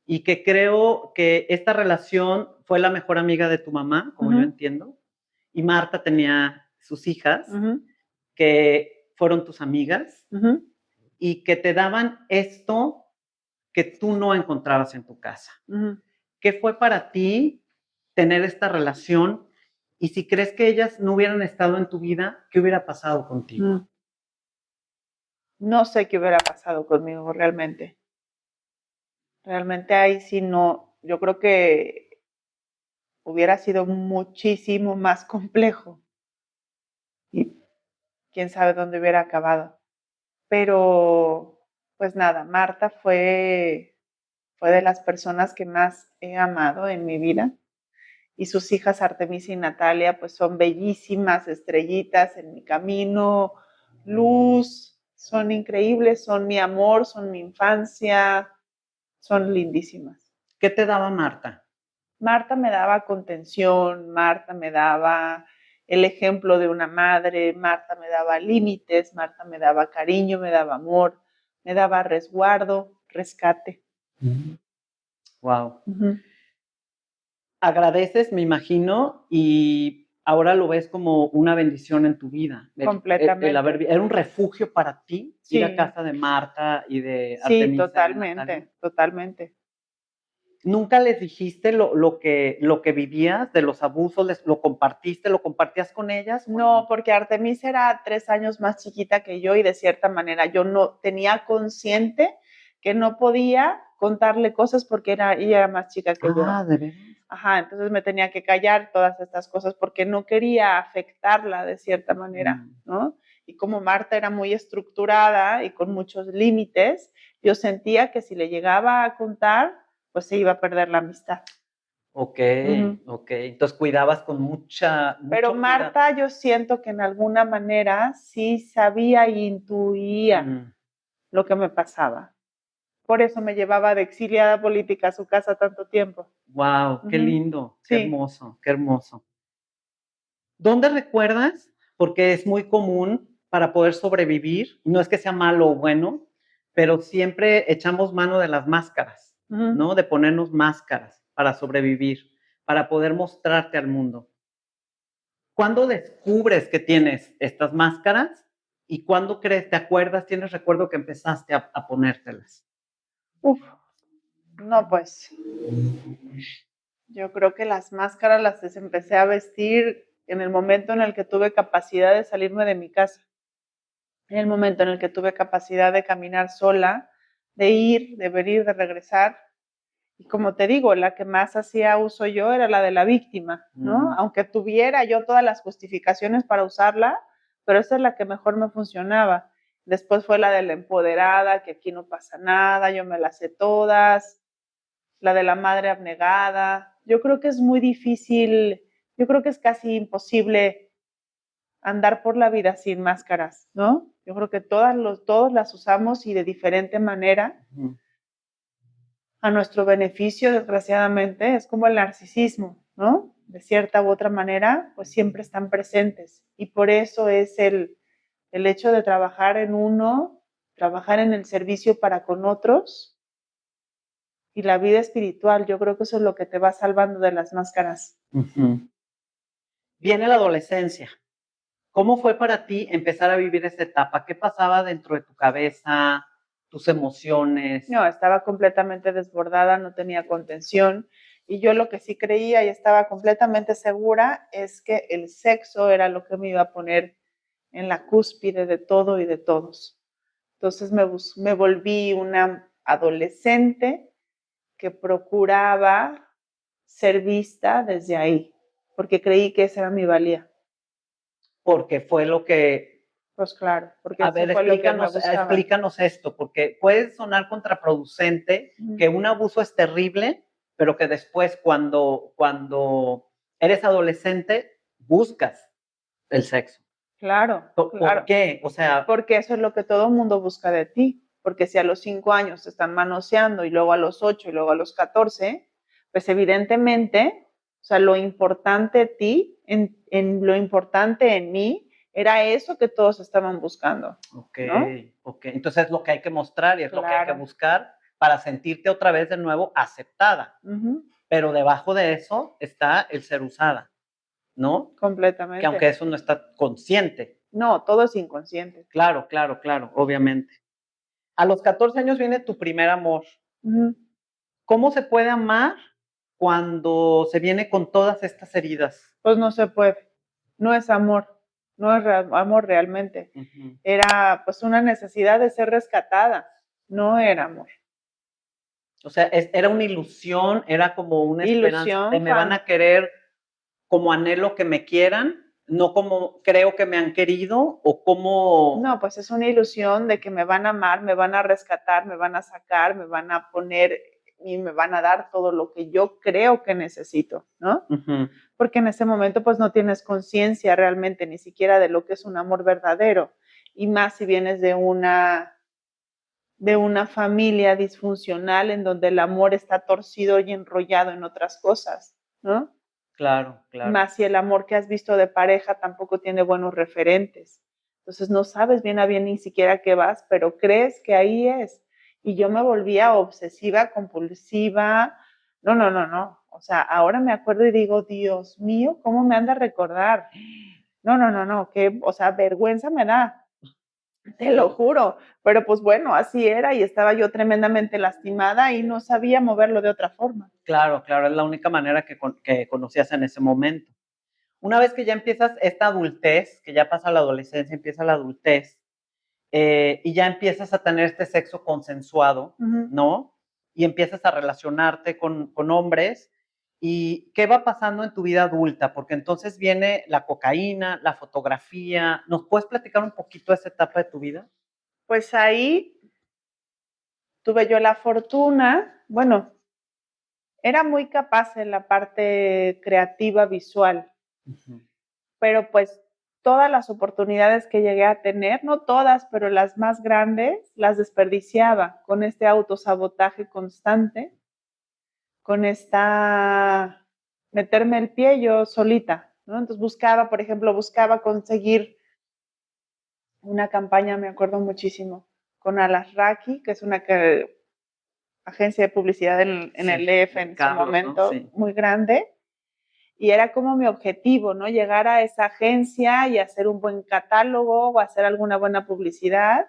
Y que creo que esta relación fue la mejor amiga de tu mamá, como yo entiendo. Y Marta tenía sus hijas, que fueron tus amigas, y que te daban esto que tú no encontrabas en tu casa. ¿Qué fue para ti tener esta relación? Y si crees que ellas no hubieran estado en tu vida, ¿qué hubiera pasado contigo? No sé qué hubiera pasado conmigo realmente. Realmente ahí sí no, yo creo que hubiera sido muchísimo más complejo. Y quién sabe dónde hubiera acabado. Pero, pues nada, Marta fue de las personas que más he amado en mi vida. Y sus hijas Artemisa y Natalia, pues son bellísimas, estrellitas en mi camino, luz, son increíbles, son mi amor, son mi infancia, son lindísimas. ¿Qué te daba Marta? Marta me daba contención, Marta me daba el ejemplo de una madre, Marta me daba límites, Marta me daba cariño, me daba amor, me daba resguardo, rescate. Wow. Agradeces, me imagino, y ahora lo ves como una bendición en tu vida. Completamente. Era un refugio para ti, sí. Ir a casa de Marta y de Sí, Artemisa. totalmente. ¿Nunca les dijiste lo que vivías de los abusos? ¿Lo compartías con ellas? No, porque Artemisa era 3 años más chiquita que yo y de cierta manera yo no tenía consciente que no podía contarle cosas porque ella era más chica que yo. ¿De veras? Ajá, entonces me tenía que callar todas estas cosas porque no quería afectarla de cierta manera, ¿no? Y como Marta era muy estructurada y con muchos límites, yo sentía que si le llegaba a contar, pues se iba a perder la amistad. Ok. Entonces cuidabas con mucha Pero cuidado. Marta, yo siento que en alguna manera sí sabía e intuía lo que me pasaba. Por eso me llevaba de exiliada política a su casa tanto tiempo. Wow, qué lindo, qué Sí. hermoso, qué hermoso. ¿Dónde recuerdas? Porque es muy común para poder sobrevivir, no es que sea malo o bueno, pero siempre echamos mano de las máscaras, ¿no? De ponernos máscaras para sobrevivir, para poder mostrarte al mundo. ¿Cuándo descubres que tienes estas máscaras? ¿Y cuándo crees, te acuerdas, tienes recuerdo que empezaste a ponértelas? Uf, no pues, yo creo que las máscaras las empecé a vestir en el momento en el que tuve capacidad de salirme de mi casa, en el momento en el que tuve capacidad de caminar sola, de ir, de venir, de regresar. Y como te digo, la que más hacía uso yo era la de la víctima, ¿no? Aunque tuviera yo todas las justificaciones para usarla, pero esa es la que mejor me funcionaba. Después fue la de la empoderada, que aquí no pasa nada, yo me las sé todas. La de la madre abnegada. Yo creo que es muy difícil, yo creo que es casi imposible andar por la vida sin máscaras, ¿no? Yo creo que todos las usamos y de diferente manera. A nuestro beneficio, desgraciadamente, es como el narcisismo, ¿no? De cierta u otra manera, pues siempre están presentes. Y por eso es el hecho de trabajar en uno, trabajar en el servicio para con otros y la vida espiritual. Yo creo que eso es lo que te va salvando de las máscaras. Viene la adolescencia. ¿Cómo fue para ti empezar a vivir esta etapa? ¿Qué pasaba dentro de tu cabeza, tus emociones? No, estaba completamente desbordada, no tenía contención. Y yo lo que sí creía y estaba completamente segura es que el sexo era lo que me iba a poner en la cúspide de todo y de todos. Entonces me volví una adolescente que procuraba ser vista desde ahí, porque creí que esa era mi valía. Porque fue lo que... Pues claro, porque A eso ver, fue lo que me gustaba. explícanos esto, porque puede sonar contraproducente que un abuso es terrible, pero que después cuando eres adolescente buscas el sexo. Claro, ¿Por qué? O sea, porque eso es lo que todo el mundo busca de ti. Porque si a los 5 años te están manoseando y luego a los 8 y luego a los 14, pues evidentemente, o sea, lo importante de ti, en lo importante en mí, era eso que todos estaban buscando. Ok, ¿no? ok. Entonces es lo que hay que mostrar y es lo que hay que Claro. buscar para sentirte otra vez de nuevo aceptada. Pero debajo de eso está el ser usada, ¿no? Completamente. Que aunque eso no está consciente. No, todo es inconsciente. Claro, claro, claro, obviamente. A los 14 años viene tu primer amor. ¿Cómo se puede amar cuando se viene con todas estas heridas? Pues no se puede. No es amor. No es amor realmente. Era pues una necesidad de ser rescatada. No era amor. O sea, era una ilusión, era como una esperanza de me van a Fan. querer como anhelo que me quieran, no como creo que me han querido o como... No, pues es una ilusión de que me van a amar, me van a rescatar, me van a sacar, me van a poner y me van a dar todo lo que yo creo que necesito, ¿no? Porque en ese momento pues no tienes conciencia realmente ni siquiera de lo que es un amor verdadero. Y más si vienes de una familia disfuncional en donde el amor está torcido y enrollado en otras cosas, ¿no? Claro, claro. Más si el amor que has visto de pareja tampoco tiene buenos referentes. Entonces no sabes bien a bien ni siquiera qué vas, pero crees que ahí es. Y yo me volvía obsesiva, compulsiva. No. O sea, ahora me acuerdo y digo, Dios mío, ¿cómo me han de recordar? No, que, o sea, vergüenza me da. Te lo juro, pero pues bueno, así era y estaba yo tremendamente lastimada y no sabía moverlo de otra forma. Claro, claro, es la única manera que conocías en ese momento. Una vez que ya empiezas esta adultez, que ya pasa la adolescencia, empieza la adultez, y ya empiezas a tener este sexo consensuado, ¿no? Y empiezas a relacionarte con hombres. ¿Y qué va pasando en tu vida adulta? Porque entonces viene la cocaína, la fotografía. ¿Nos puedes platicar un poquito de esa etapa de tu vida? Pues ahí tuve yo la fortuna, bueno, era muy capaz en la parte creativa visual, pero pues todas las oportunidades que llegué a tener, no todas, pero las más grandes, las desperdiciaba con este autosabotaje constante, con esta meterme el pie yo solita, ¿no? Entonces por ejemplo, buscaba conseguir una campaña, me acuerdo muchísimo, con Alasraqui, que es una agencia de publicidad en el EF en Carlos, su momento, ¿no? Sí. Muy grande, y era como mi objetivo, ¿no? Llegar a esa agencia y hacer un buen catálogo o hacer alguna buena publicidad.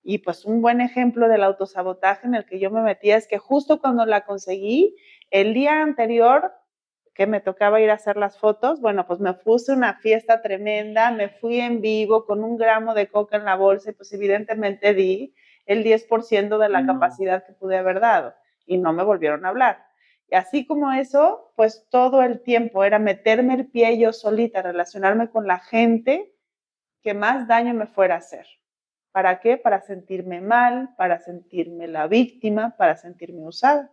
Y pues un buen ejemplo del autosabotaje en el que yo me metía es que justo cuando la conseguí, el día anterior que me tocaba ir a hacer las fotos, bueno, pues me puse una fiesta tremenda, me fui en vivo con 1 gramo de coca en la bolsa y pues evidentemente di el 10% de la capacidad que pude haber dado y no me volvieron a hablar. Y así como eso, pues todo el tiempo era meterme el pie yo solita, relacionarme con la gente que más daño me fuera a hacer. ¿Para qué? Para sentirme mal, para sentirme la víctima, para sentirme usada.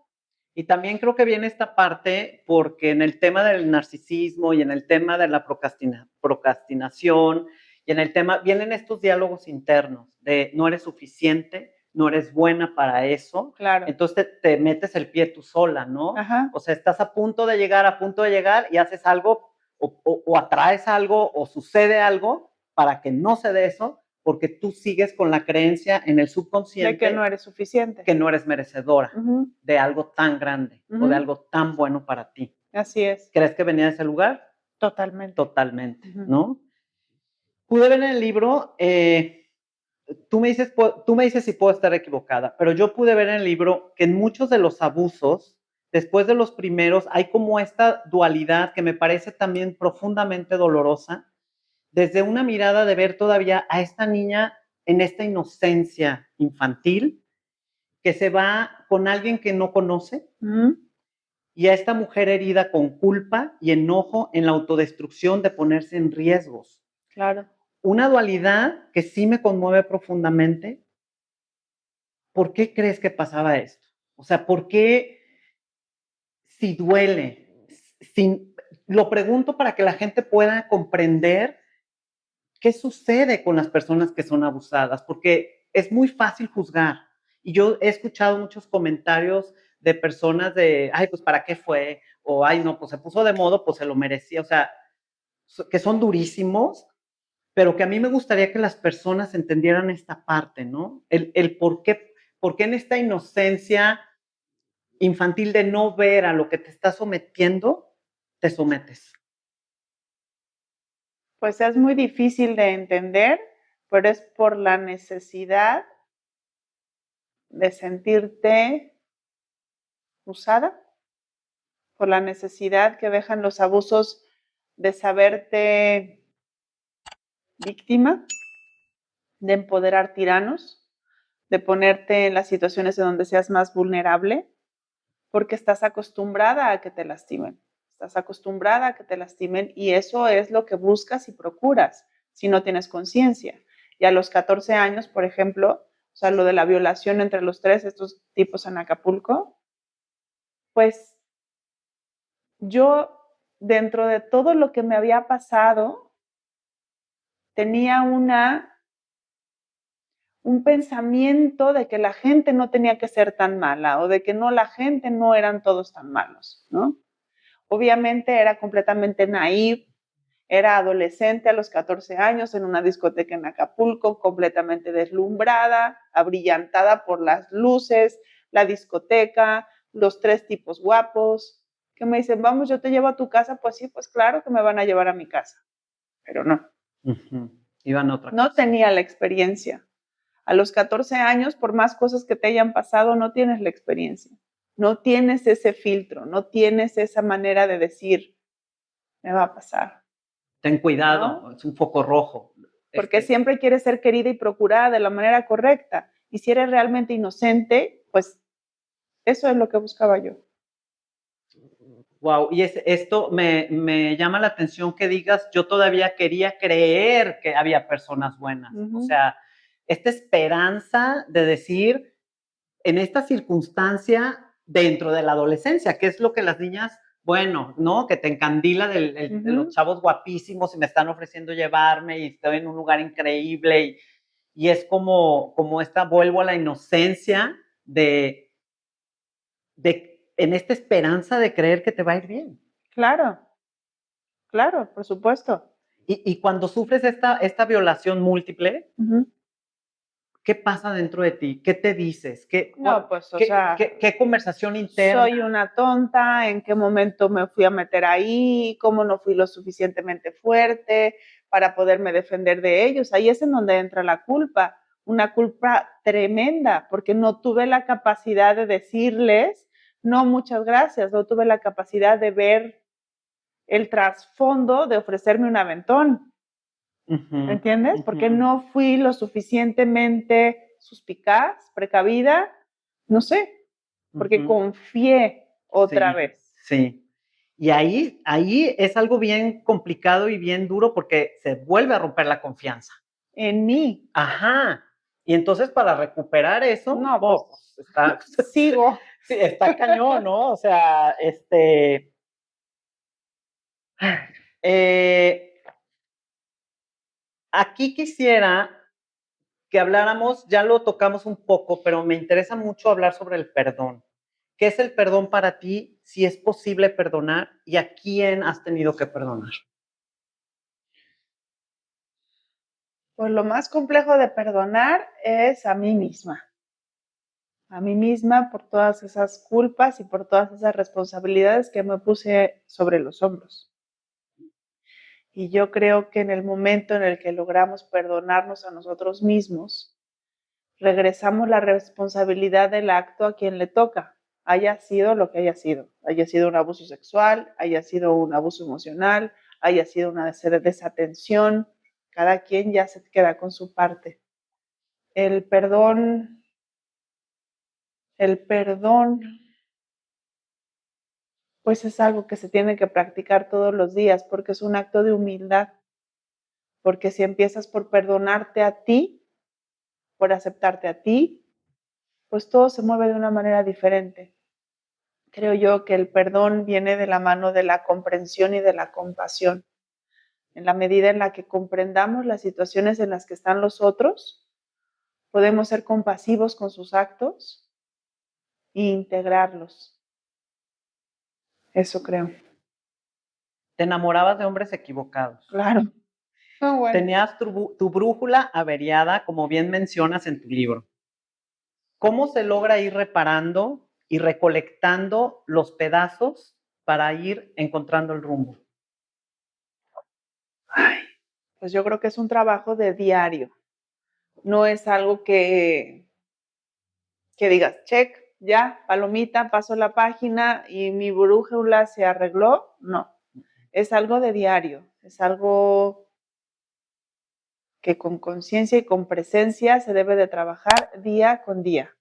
Y también creo que viene esta parte porque en el tema del narcisismo y en el tema de la procrastinación y en el tema, vienen estos diálogos internos de no eres suficiente, no eres buena para eso. Claro. Entonces te metes el pie tú sola, ¿no? Ajá. O sea, estás a punto de llegar y haces algo o atraes algo o sucede algo para que no se dé eso porque tú sigues con la creencia en el subconsciente de que no eres suficiente, que no eres merecedora de algo tan grande o de algo tan bueno para ti. Así es. ¿Crees que venía de ese lugar? Totalmente. Totalmente, ¿no? Pude ver en el libro, tú me dices si puedo estar equivocada, pero yo pude ver en el libro que en muchos de los abusos después de los primeros, hay como esta dualidad que me parece también profundamente dolorosa, desde una mirada de ver todavía a esta niña en esta inocencia infantil, que se va con alguien que no conoce, y a esta mujer herida con culpa y enojo en la autodestrucción de ponerse en riesgos. Claro. Una dualidad que sí me conmueve profundamente. ¿Por qué crees que pasaba esto? O sea, ¿por qué si duele? Lo pregunto para que la gente pueda comprender qué sucede con las personas que son abusadas, porque es muy fácil juzgar. Y yo he escuchado muchos comentarios de personas de, ay, pues ¿para qué fue? O, ay, no, pues se puso de modo, pues se lo merecía. O sea, que son durísimos, pero que a mí me gustaría que las personas entendieran esta parte, ¿no? El por qué en esta inocencia infantil de no ver a lo que te está sometiendo, te sometes. Pues es muy difícil de entender, pero es por la necesidad de sentirte usada, por la necesidad que dejan los abusos de saberte víctima, de empoderar tiranos, de ponerte en las situaciones en donde seas más vulnerable, porque estás acostumbrada a que te lastimen. Estás acostumbrada a que te lastimen y eso es lo que buscas y procuras si no tienes conciencia. Y a los 14 años, por ejemplo, o sea, lo de la violación entre los tres, estos tipos en Acapulco, pues yo, dentro de todo lo que me había pasado, tenía un pensamiento de que la gente no tenía que ser tan mala o de que no, la gente no eran todos tan malos, ¿no? Obviamente era completamente naïf, era adolescente a los 14 años en una discoteca en Acapulco, completamente deslumbrada, abrillantada por las luces, la discoteca, los tres tipos guapos, que me dicen, vamos, yo te llevo a tu casa, pues sí, pues claro que me van a llevar a mi casa, pero no. Iban a otra No cosa. tenía la experiencia. A los 14 años, por más cosas que te hayan pasado, no tienes la experiencia. No tienes ese filtro, no tienes esa manera de decir, me va a pasar. Ten cuidado, ¿no? Es un foco rojo. Porque siempre quieres ser querida y procurada de la manera correcta. Y si eres realmente inocente, pues eso es lo que buscaba yo. Wow, y esto me llama la atención que digas, yo todavía quería creer que había personas buenas. O sea, esta esperanza de decir, en esta circunstancia dentro de la adolescencia, que es lo que las niñas, bueno, ¿no? Que te encandila de los chavos guapísimos y me están ofreciendo llevarme y estoy en un lugar increíble y es como esta, vuelvo a la inocencia de en esta esperanza de creer que te va a ir bien. Claro, claro, por supuesto. Y cuando sufres esta violación múltiple, ¿qué pasa dentro de ti? ¿Qué te dices? ¿Qué conversación interna? Soy una tonta, ¿en qué momento me fui a meter ahí? ¿Cómo no fui lo suficientemente fuerte para poderme defender de ellos? Ahí es en donde entra la culpa, una culpa tremenda, porque no tuve la capacidad de decirles, no, muchas gracias, no tuve la capacidad de ver el trasfondo de ofrecerme un aventón. ¿Me entiendes? Porque no fui lo suficientemente suspicaz, precavida, no sé, porque confié otra vez. Sí. Y ahí es algo bien complicado y bien duro porque se vuelve a romper la confianza. En mí. Ajá. Y entonces para recuperar eso, no, pues, está, sigo. Sí, está cañón, ¿no? O sea, aquí quisiera que habláramos, ya lo tocamos un poco, pero me interesa mucho hablar sobre el perdón. ¿Qué es el perdón para ti? Si es posible perdonar y a quién has tenido que perdonar. Pues lo más complejo de perdonar es a mí misma. A mí misma por todas esas culpas y por todas esas responsabilidades que me puse sobre los hombros. Y yo creo que en el momento en el que logramos perdonarnos a nosotros mismos, regresamos la responsabilidad del acto a quien le toca, haya sido lo que haya sido un abuso sexual, haya sido un abuso emocional, haya sido una desatención, cada quien ya se queda con su parte. El perdón, pues es algo que se tiene que practicar todos los días porque es un acto de humildad, porque si empiezas por perdonarte a ti, por aceptarte a ti, pues todo se mueve de una manera diferente. Creo yo que el perdón viene de la mano de la comprensión y de la compasión. En la medida en la que comprendamos las situaciones en las que están los otros, podemos ser compasivos con sus actos e integrarlos. Eso creo. Te enamorabas de hombres equivocados. Claro. Oh, bueno. Tenías tu brújula averiada, como bien mencionas en tu libro. ¿Cómo se logra ir reparando y recolectando los pedazos para ir encontrando el rumbo? Ay, pues yo creo que es un trabajo de diario. No es algo que digas, check, ya, palomita, paso la página y mi brújula se arregló. No, es algo de diario, es algo que con conciencia y con presencia se debe de trabajar día con día.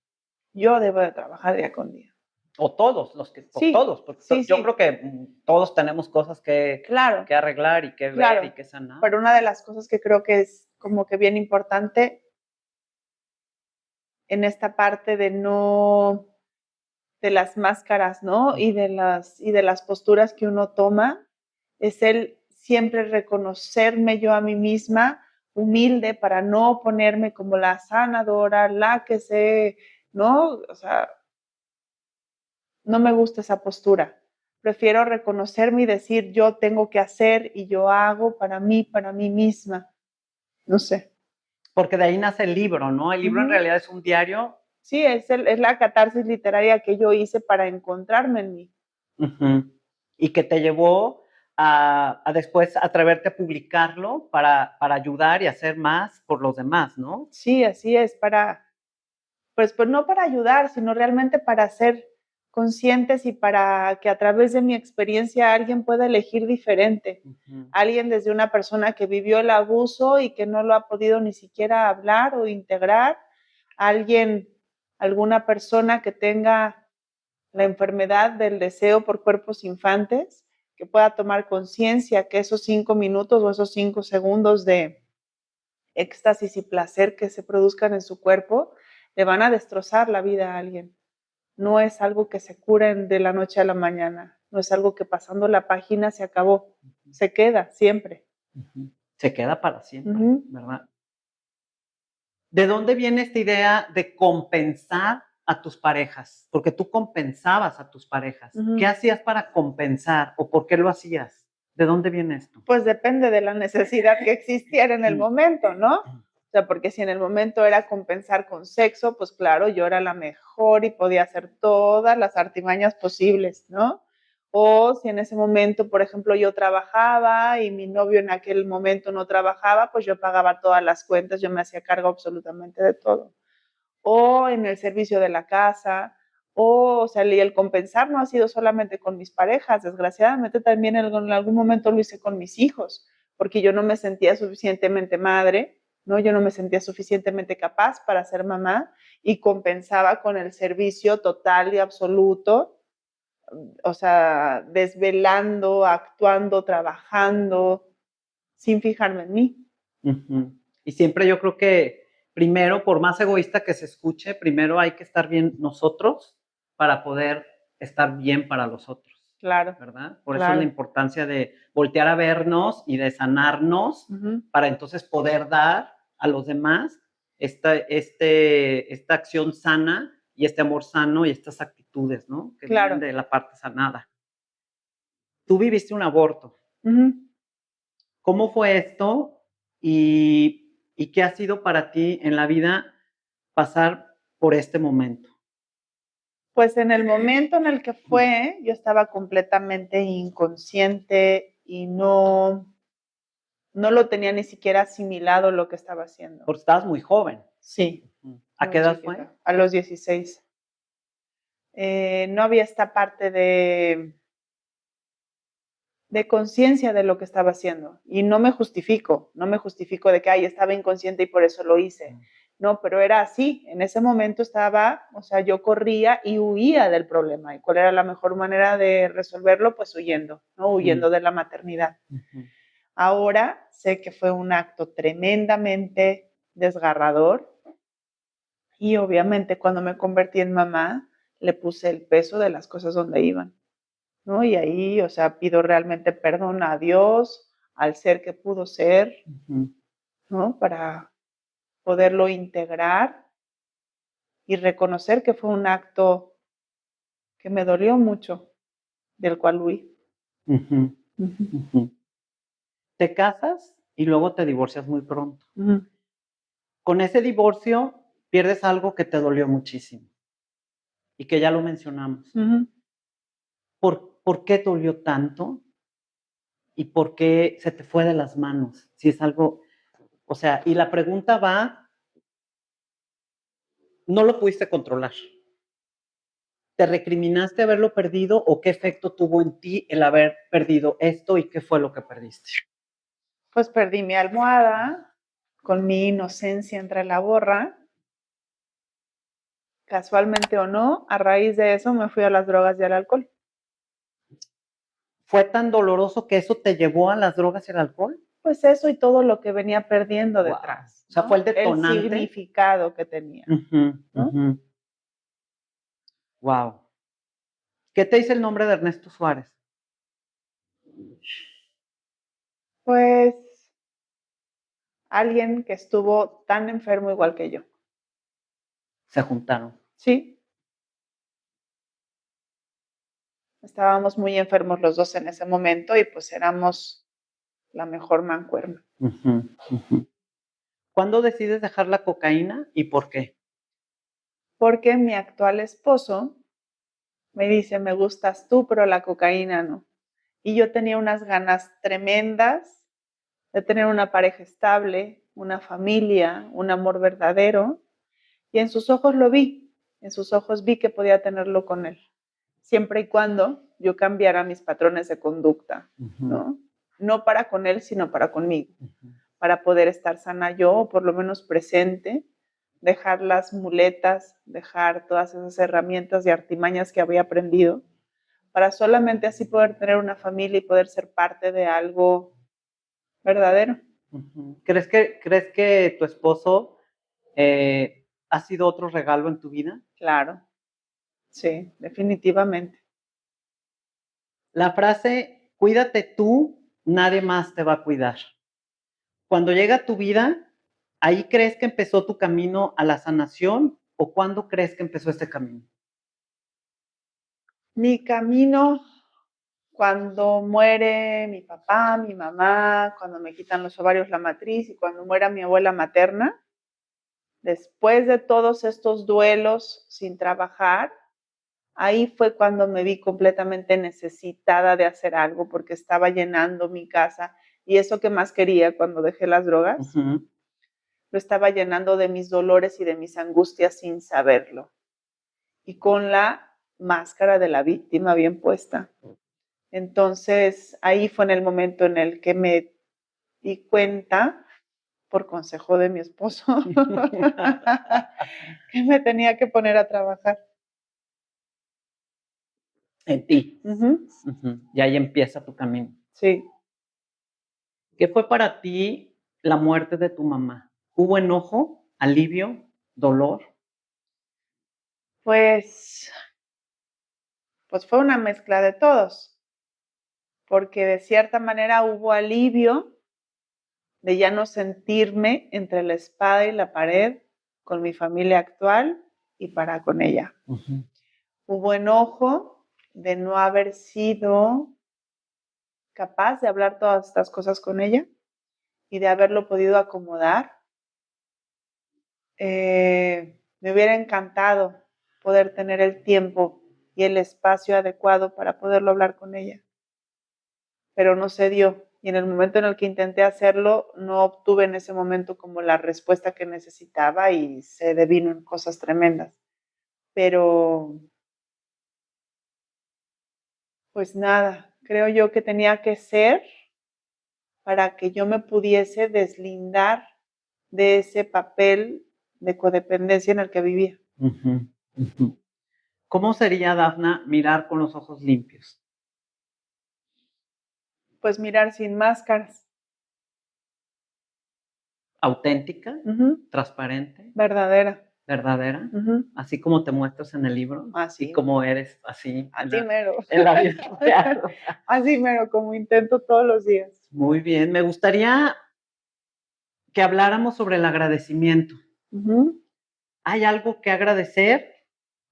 Yo debo de trabajar día con día. O todos, Sí, todos, porque sí, yo sí. creo que todos tenemos cosas que arreglar y que ver y que sanar. Pero una de las cosas que creo que es como que bien importante en esta parte de no, de las máscaras, ¿no? Y de las posturas que uno toma, es el siempre reconocerme yo a mí misma humilde para no ponerme como la sanadora, la que sé, ¿no? O sea, no me gusta esa postura. Prefiero reconocerme y decir yo tengo que hacer y yo hago para mí misma. No sé. Porque de ahí nace el libro, ¿no? El libro en realidad es un diario. Sí, es la catarsis literaria que yo hice para encontrarme en mí. Y que te llevó a después atreverte a publicarlo para ayudar y hacer más por los demás, ¿no? Sí, así es, pues no para ayudar, sino realmente para ser conscientes y para que a través de mi experiencia alguien pueda elegir diferente. Alguien desde una persona que vivió el abuso y que no lo ha podido ni siquiera hablar o integrar. Alguna persona que tenga la enfermedad del deseo por cuerpos infantes, que pueda tomar conciencia que esos 5 minutos o esos 5 segundos de éxtasis y placer que se produzcan en su cuerpo le van a destrozar la vida a alguien. No es algo que se cure de la noche a la mañana, no es algo que pasando la página se acabó, se queda siempre. Se queda para siempre, ¿verdad? ¿De dónde viene esta idea de compensar a tus parejas? Porque tú compensabas a tus parejas. ¿Qué hacías para compensar o por qué lo hacías? ¿De dónde viene esto? Pues depende de la necesidad que existiera en el momento, ¿no? O sea, porque si en el momento era compensar con sexo, pues claro, yo era la mejor y podía hacer todas las artimañas posibles, ¿no? O si en ese momento, por ejemplo, yo trabajaba y mi novio en aquel momento no trabajaba, pues yo pagaba todas las cuentas, yo me hacía cargo absolutamente de todo. O en el servicio de la casa, o sea, y el compensar no ha sido solamente con mis parejas, desgraciadamente también en algún momento lo hice con mis hijos, porque yo no me sentía suficientemente madre, ¿no? Yo no me sentía suficientemente capaz para ser mamá y compensaba con el servicio total y absoluto, o sea, desvelando, actuando, trabajando, sin fijarme en mí. Y siempre yo creo que primero, por más egoísta que se escuche, primero hay que estar bien nosotros para poder estar bien para los otros. Claro. ¿Verdad? Por eso es la importancia de voltear a vernos y de sanarnos para entonces poder dar a los demás esta acción sana y este amor sano y estas actitudes, ¿no? Que vienen de la parte sanada. Tú viviste un aborto. ¿Cómo fue esto y qué ha sido para ti en la vida pasar por este momento? Pues en el momento en el que fue, yo estaba completamente inconsciente y no lo tenía ni siquiera asimilado lo que estaba haciendo. Porque estabas muy joven. Sí. ¿A qué edad fue? A los 16. no había esta parte de conciencia de lo que estaba haciendo. Y no me justifico de que, estaba inconsciente y por eso lo hice. No, pero era así. En ese momento yo corría y huía del problema. ¿Y cuál era la mejor manera de resolverlo? Pues huyendo, ¿no? Huyendo de la maternidad. Ahora sé que fue un acto tremendamente desgarrador y obviamente cuando me convertí en mamá le puse el peso de las cosas donde iban, ¿no? Y ahí, pido realmente perdón a Dios, al ser que pudo ser, ¿no? Para poderlo integrar y reconocer que fue un acto que me dolió mucho, del cual huí. Te casas y luego te divorcias muy pronto. Con ese divorcio pierdes algo que te dolió muchísimo y que ya lo mencionamos. ¿Por qué dolió tanto? ¿Y por qué se te fue de las manos? Si es algo, y la pregunta va, no lo pudiste controlar. ¿Te recriminaste haberlo perdido o qué efecto tuvo en ti el haber perdido esto y qué fue lo que perdiste? Pues perdí mi almohada con mi inocencia entre la borra. Casualmente o no, a raíz de eso me fui a las drogas y al alcohol. ¿Fue tan doloroso que eso te llevó a las drogas y al alcohol? Pues eso y todo lo que venía perdiendo detrás. O sea, ¿no? Fue el detonante. El significado que tenía. ¿no? Wow. ¿Qué te dice el nombre de Ernesto Suárez? Pues alguien que estuvo tan enfermo igual que yo. Se juntaron. Sí. Estábamos muy enfermos los dos en ese momento y pues éramos la mejor mancuerna. ¿Cuándo decides dejar la cocaína y por qué? Porque mi actual esposo me dice, me gustas tú, pero la cocaína no. Y yo tenía unas ganas tremendas de tener una pareja estable, una familia, un amor verdadero. Y en sus ojos lo vi. En sus ojos vi que podía tenerlo con él. Siempre y cuando yo cambiara mis patrones de conducta, ¿no? No para con él, sino para conmigo. Para poder estar sana yo, o por lo menos presente, dejar las muletas, dejar todas esas herramientas y artimañas que había aprendido, para solamente así poder tener una familia y poder ser parte de algo verdadero. ¿Crees que tu esposo ha sido otro regalo en tu vida? Claro, sí, definitivamente. La frase, cuídate tú, nadie más te va a cuidar. Cuando llega a tu vida, ¿ahí crees que empezó tu camino a la sanación o cuándo crees que empezó este camino? Mi camino, cuando muere mi papá, mi mamá, cuando me quitan los ovarios, la matriz y cuando muera mi abuela materna, después de todos estos duelos sin trabajar, ahí fue cuando me vi completamente necesitada de hacer algo porque estaba llenando mi casa y eso que más quería cuando dejé las drogas, lo estaba llenando de mis dolores y de mis angustias sin saberlo. Y con la máscara de la víctima bien puesta. Entonces, ahí fue en el momento en el que me di cuenta, por consejo de mi esposo, que me tenía que poner a trabajar. En ti. Y ahí empieza tu camino. Sí. ¿Qué fue para ti la muerte de tu mamá? ¿Hubo enojo, alivio, dolor? Pues fue una mezcla de todos, porque de cierta manera hubo alivio de ya no sentirme entre la espada y la pared con mi familia actual y para con ella. Hubo enojo de no haber sido capaz de hablar todas estas cosas con ella y de haberlo podido acomodar. Me hubiera encantado poder tener el tiempo y el espacio adecuado para poderlo hablar con ella, pero no se dio. Y en el momento en el que intenté hacerlo, no obtuve en ese momento como la respuesta que necesitaba y se devino en cosas tremendas. Pero Pues nada, creo yo que tenía que ser para que yo me pudiese deslindar de ese papel de codependencia en el que vivía. Ujú, ujú. ¿Cómo sería, Dafna, mirar con los ojos limpios? Pues mirar sin máscaras. ¿Auténtica? Ujú. ¿Transparente? Verdadera. ¿Verdadera? Ujú. Así como te muestras en el libro y Así, como eres así así mero. en la vida real. Así mero, como intento todos los días. Muy bien, me gustaría que habláramos sobre el agradecimiento. Ujú. ¿Hay algo que agradecer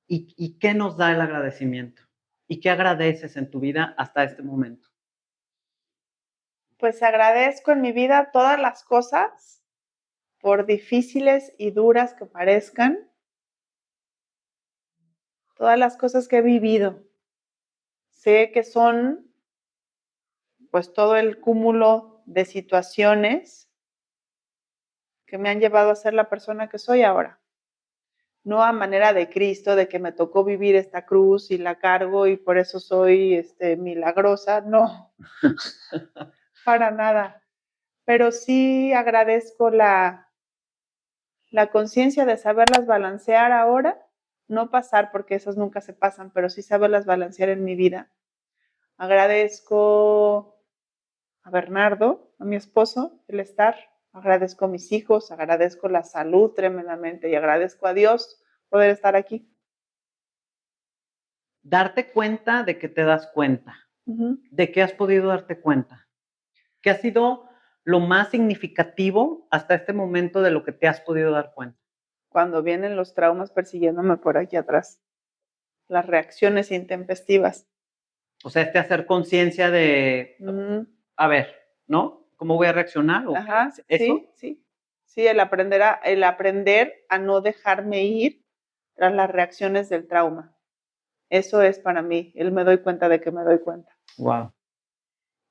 y qué nos da el agradecimiento? ¿Y qué agradeces en tu vida hasta este momento? Pues agradezco en mi vida todas las cosas, por difíciles y duras que parezcan, todas las cosas que he vivido. Sé que son pues todo el cúmulo de situaciones que me han llevado a ser la persona que soy ahora. No a manera de Cristo, de que me tocó vivir esta cruz y la cargo y por eso soy milagrosa, no, para nada. Pero sí agradezco la conciencia de saberlas balancear ahora, no pasar porque esas nunca se pasan, pero sí saberlas balancear en mi vida. Agradezco a Bernardo, a mi esposo, el estar. Agradezco a mis hijos, agradezco la salud tremendamente y agradezco a Dios poder estar aquí. Darte cuenta de que te das cuenta. Uh-huh. ¿De qué has podido darte cuenta? ¿Qué ha sido lo más significativo hasta este momento de lo que te has podido dar cuenta? Cuando vienen los traumas persiguiéndome por aquí atrás, las reacciones intempestivas. O sea, hacer conciencia de, a ver, ¿no? ¿Cómo voy a reaccionar? ¿O Ajá, ¿eso? sí. Sí, el aprender a no dejarme ir tras las reacciones del trauma. Eso es para mí, el me doy cuenta de que me doy cuenta. Wow.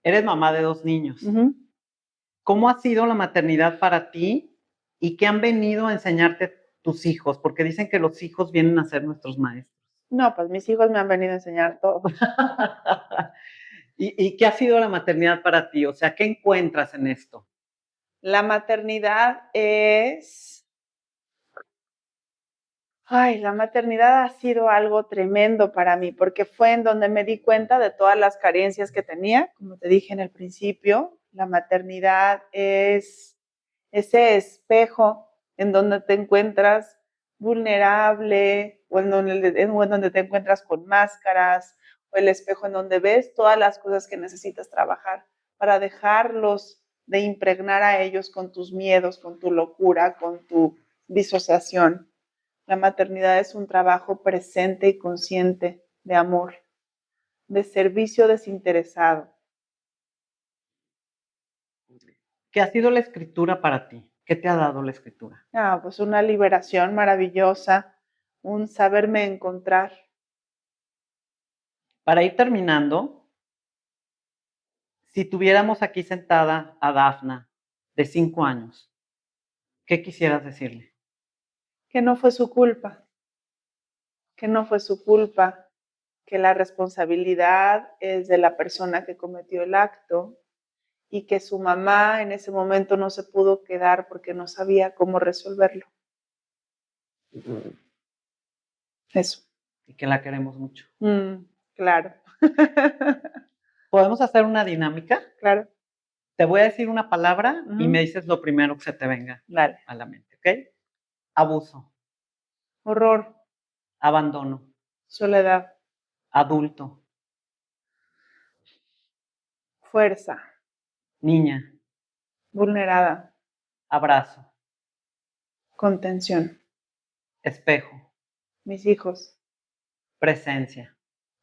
Eres mamá de 2 niños. Uh-huh. ¿Cómo ha sido la maternidad para ti y qué han venido a enseñarte tus hijos? Porque dicen que los hijos vienen a ser nuestros maestros. No, pues mis hijos me han venido a enseñar todo. ¿Y qué ha sido la maternidad para ti? O sea, ¿qué encuentras en esto? La maternidad es... Ay, la maternidad ha sido algo tremendo para mí, porque fue en donde me di cuenta de todas las carencias que tenía, como te dije en el principio. La maternidad es ese espejo en donde te encuentras vulnerable o en donde te encuentras con máscaras, o el espejo en donde ves todas las cosas que necesitas trabajar para dejarlos de impregnar a ellos con tus miedos, con tu locura, con tu disociación. La maternidad es un trabajo presente y consciente de amor, de servicio desinteresado. ¿Qué ha sido la escritura para ti? ¿Qué te ha dado la escritura? Pues una liberación maravillosa, un saberme encontrar. Para ir terminando, si tuviéramos aquí sentada a Dafna de 5 años, ¿qué quisieras decirle? Que no fue su culpa, que no fue su culpa, que la responsabilidad es de la persona que cometió el acto y que su mamá en ese momento no se pudo quedar porque no sabía cómo resolverlo. Eso. Y que la queremos mucho. Claro. ¿Podemos hacer una dinámica? Claro. Te voy a decir una palabra y me dices lo primero que se te venga Dale. a la mente, ¿ok? Abuso. Horror. Abandono. Soledad. Adulto. Fuerza. Niña. Vulnerada. Abrazo. Contención. Espejo. Mis hijos. Presencia.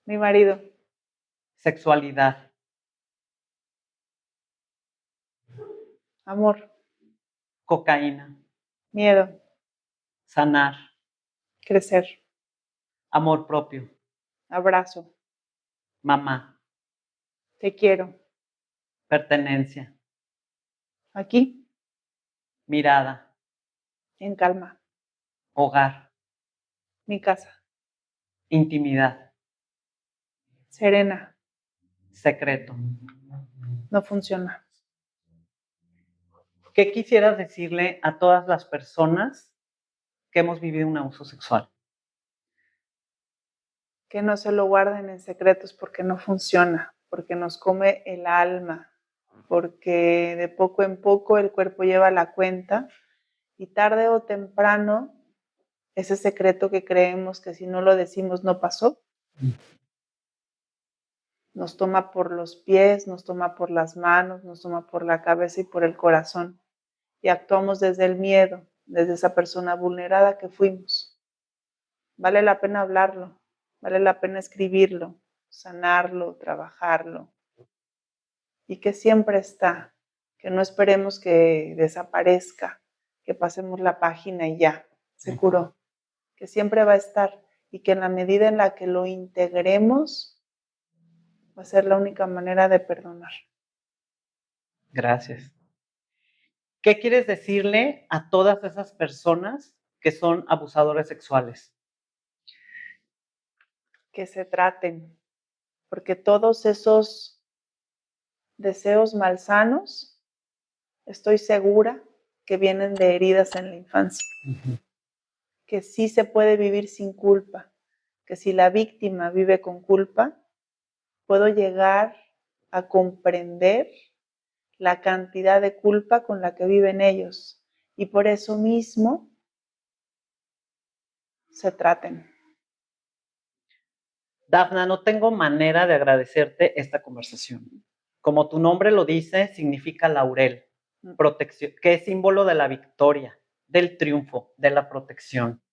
Mi marido. Sexualidad. Amor. Cocaína. Miedo. Sanar. Crecer. Amor propio. Abrazo. Mamá. Te quiero. Pertenencia. Aquí. Mirada. En calma. Hogar. Mi casa. Intimidad. Serena. secreto. No funciona. ¿Qué quisieras decirle a todas las personas que hemos vivido un abuso sexual? Que no se lo guarden en secretos porque no funciona, porque nos come el alma, porque de poco en poco el cuerpo lleva la cuenta y tarde o temprano ese secreto que creemos que si no lo decimos no pasó, nos toma por los pies, nos toma por las manos, nos toma por la cabeza y por el corazón. Y actuamos desde el miedo, desde esa persona vulnerada que fuimos. Vale la pena hablarlo, vale la pena escribirlo, sanarlo, trabajarlo. Y que siempre está, que no esperemos que desaparezca, que pasemos la página y ya, se curó. Que siempre va a estar y que en la medida en la que lo integremos, va a ser la única manera de perdonar. Gracias. ¿Qué quieres decirle a todas esas personas que son abusadores sexuales? Que se traten, porque todos esos deseos malsanos, estoy segura que vienen de heridas en la infancia. Que sí se puede vivir sin culpa, que si la víctima vive con culpa, puedo llegar a comprender la cantidad de culpa con la que viven ellos. Y por eso mismo se traten. Dafna, no tengo manera de agradecerte esta conversación. Como tu nombre lo dice, significa laurel, protección, que es símbolo de la victoria, del triunfo, de la protección.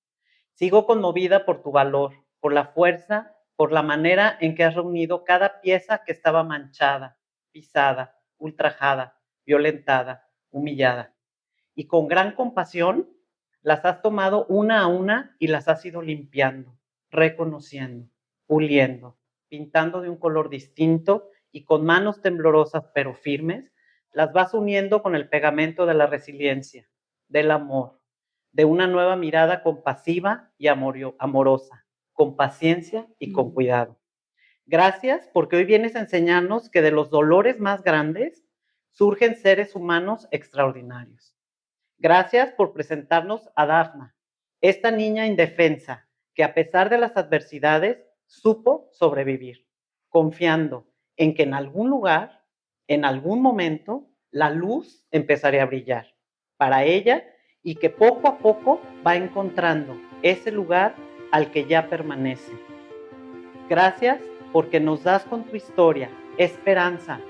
Sigo conmovida por tu valor, por la fuerza, por la manera en que has reunido cada pieza que estaba manchada, pisada, ultrajada, violentada, humillada. Y con gran compasión las has tomado una a una y las has ido limpiando, reconociendo, puliendo, pintando de un color distinto y con manos temblorosas pero firmes, las vas uniendo con el pegamento de la resiliencia, del amor, de una nueva mirada compasiva y amorosa, con paciencia y con cuidado. Gracias porque hoy vienes a enseñarnos que de los dolores más grandes surgen seres humanos extraordinarios. Gracias por presentarnos a Dafna, esta niña indefensa que a pesar de las adversidades supo sobrevivir, confiando en que en algún lugar, en algún momento, la luz empezaría a brillar para ella y que poco a poco va encontrando ese lugar al que ya permanece. Gracias porque nos das con tu historia esperanza,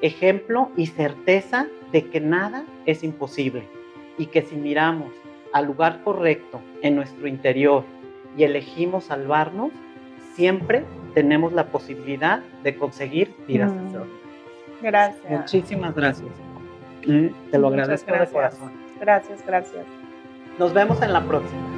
ejemplo y certeza de que nada es imposible y que si miramos al lugar correcto en nuestro interior y elegimos salvarnos, siempre tenemos la posibilidad de conseguir vidas extraordinarias. Gracias. Muchísimas gracias. Te lo agradezco de corazón. Gracias, gracias. Nos vemos en la próxima.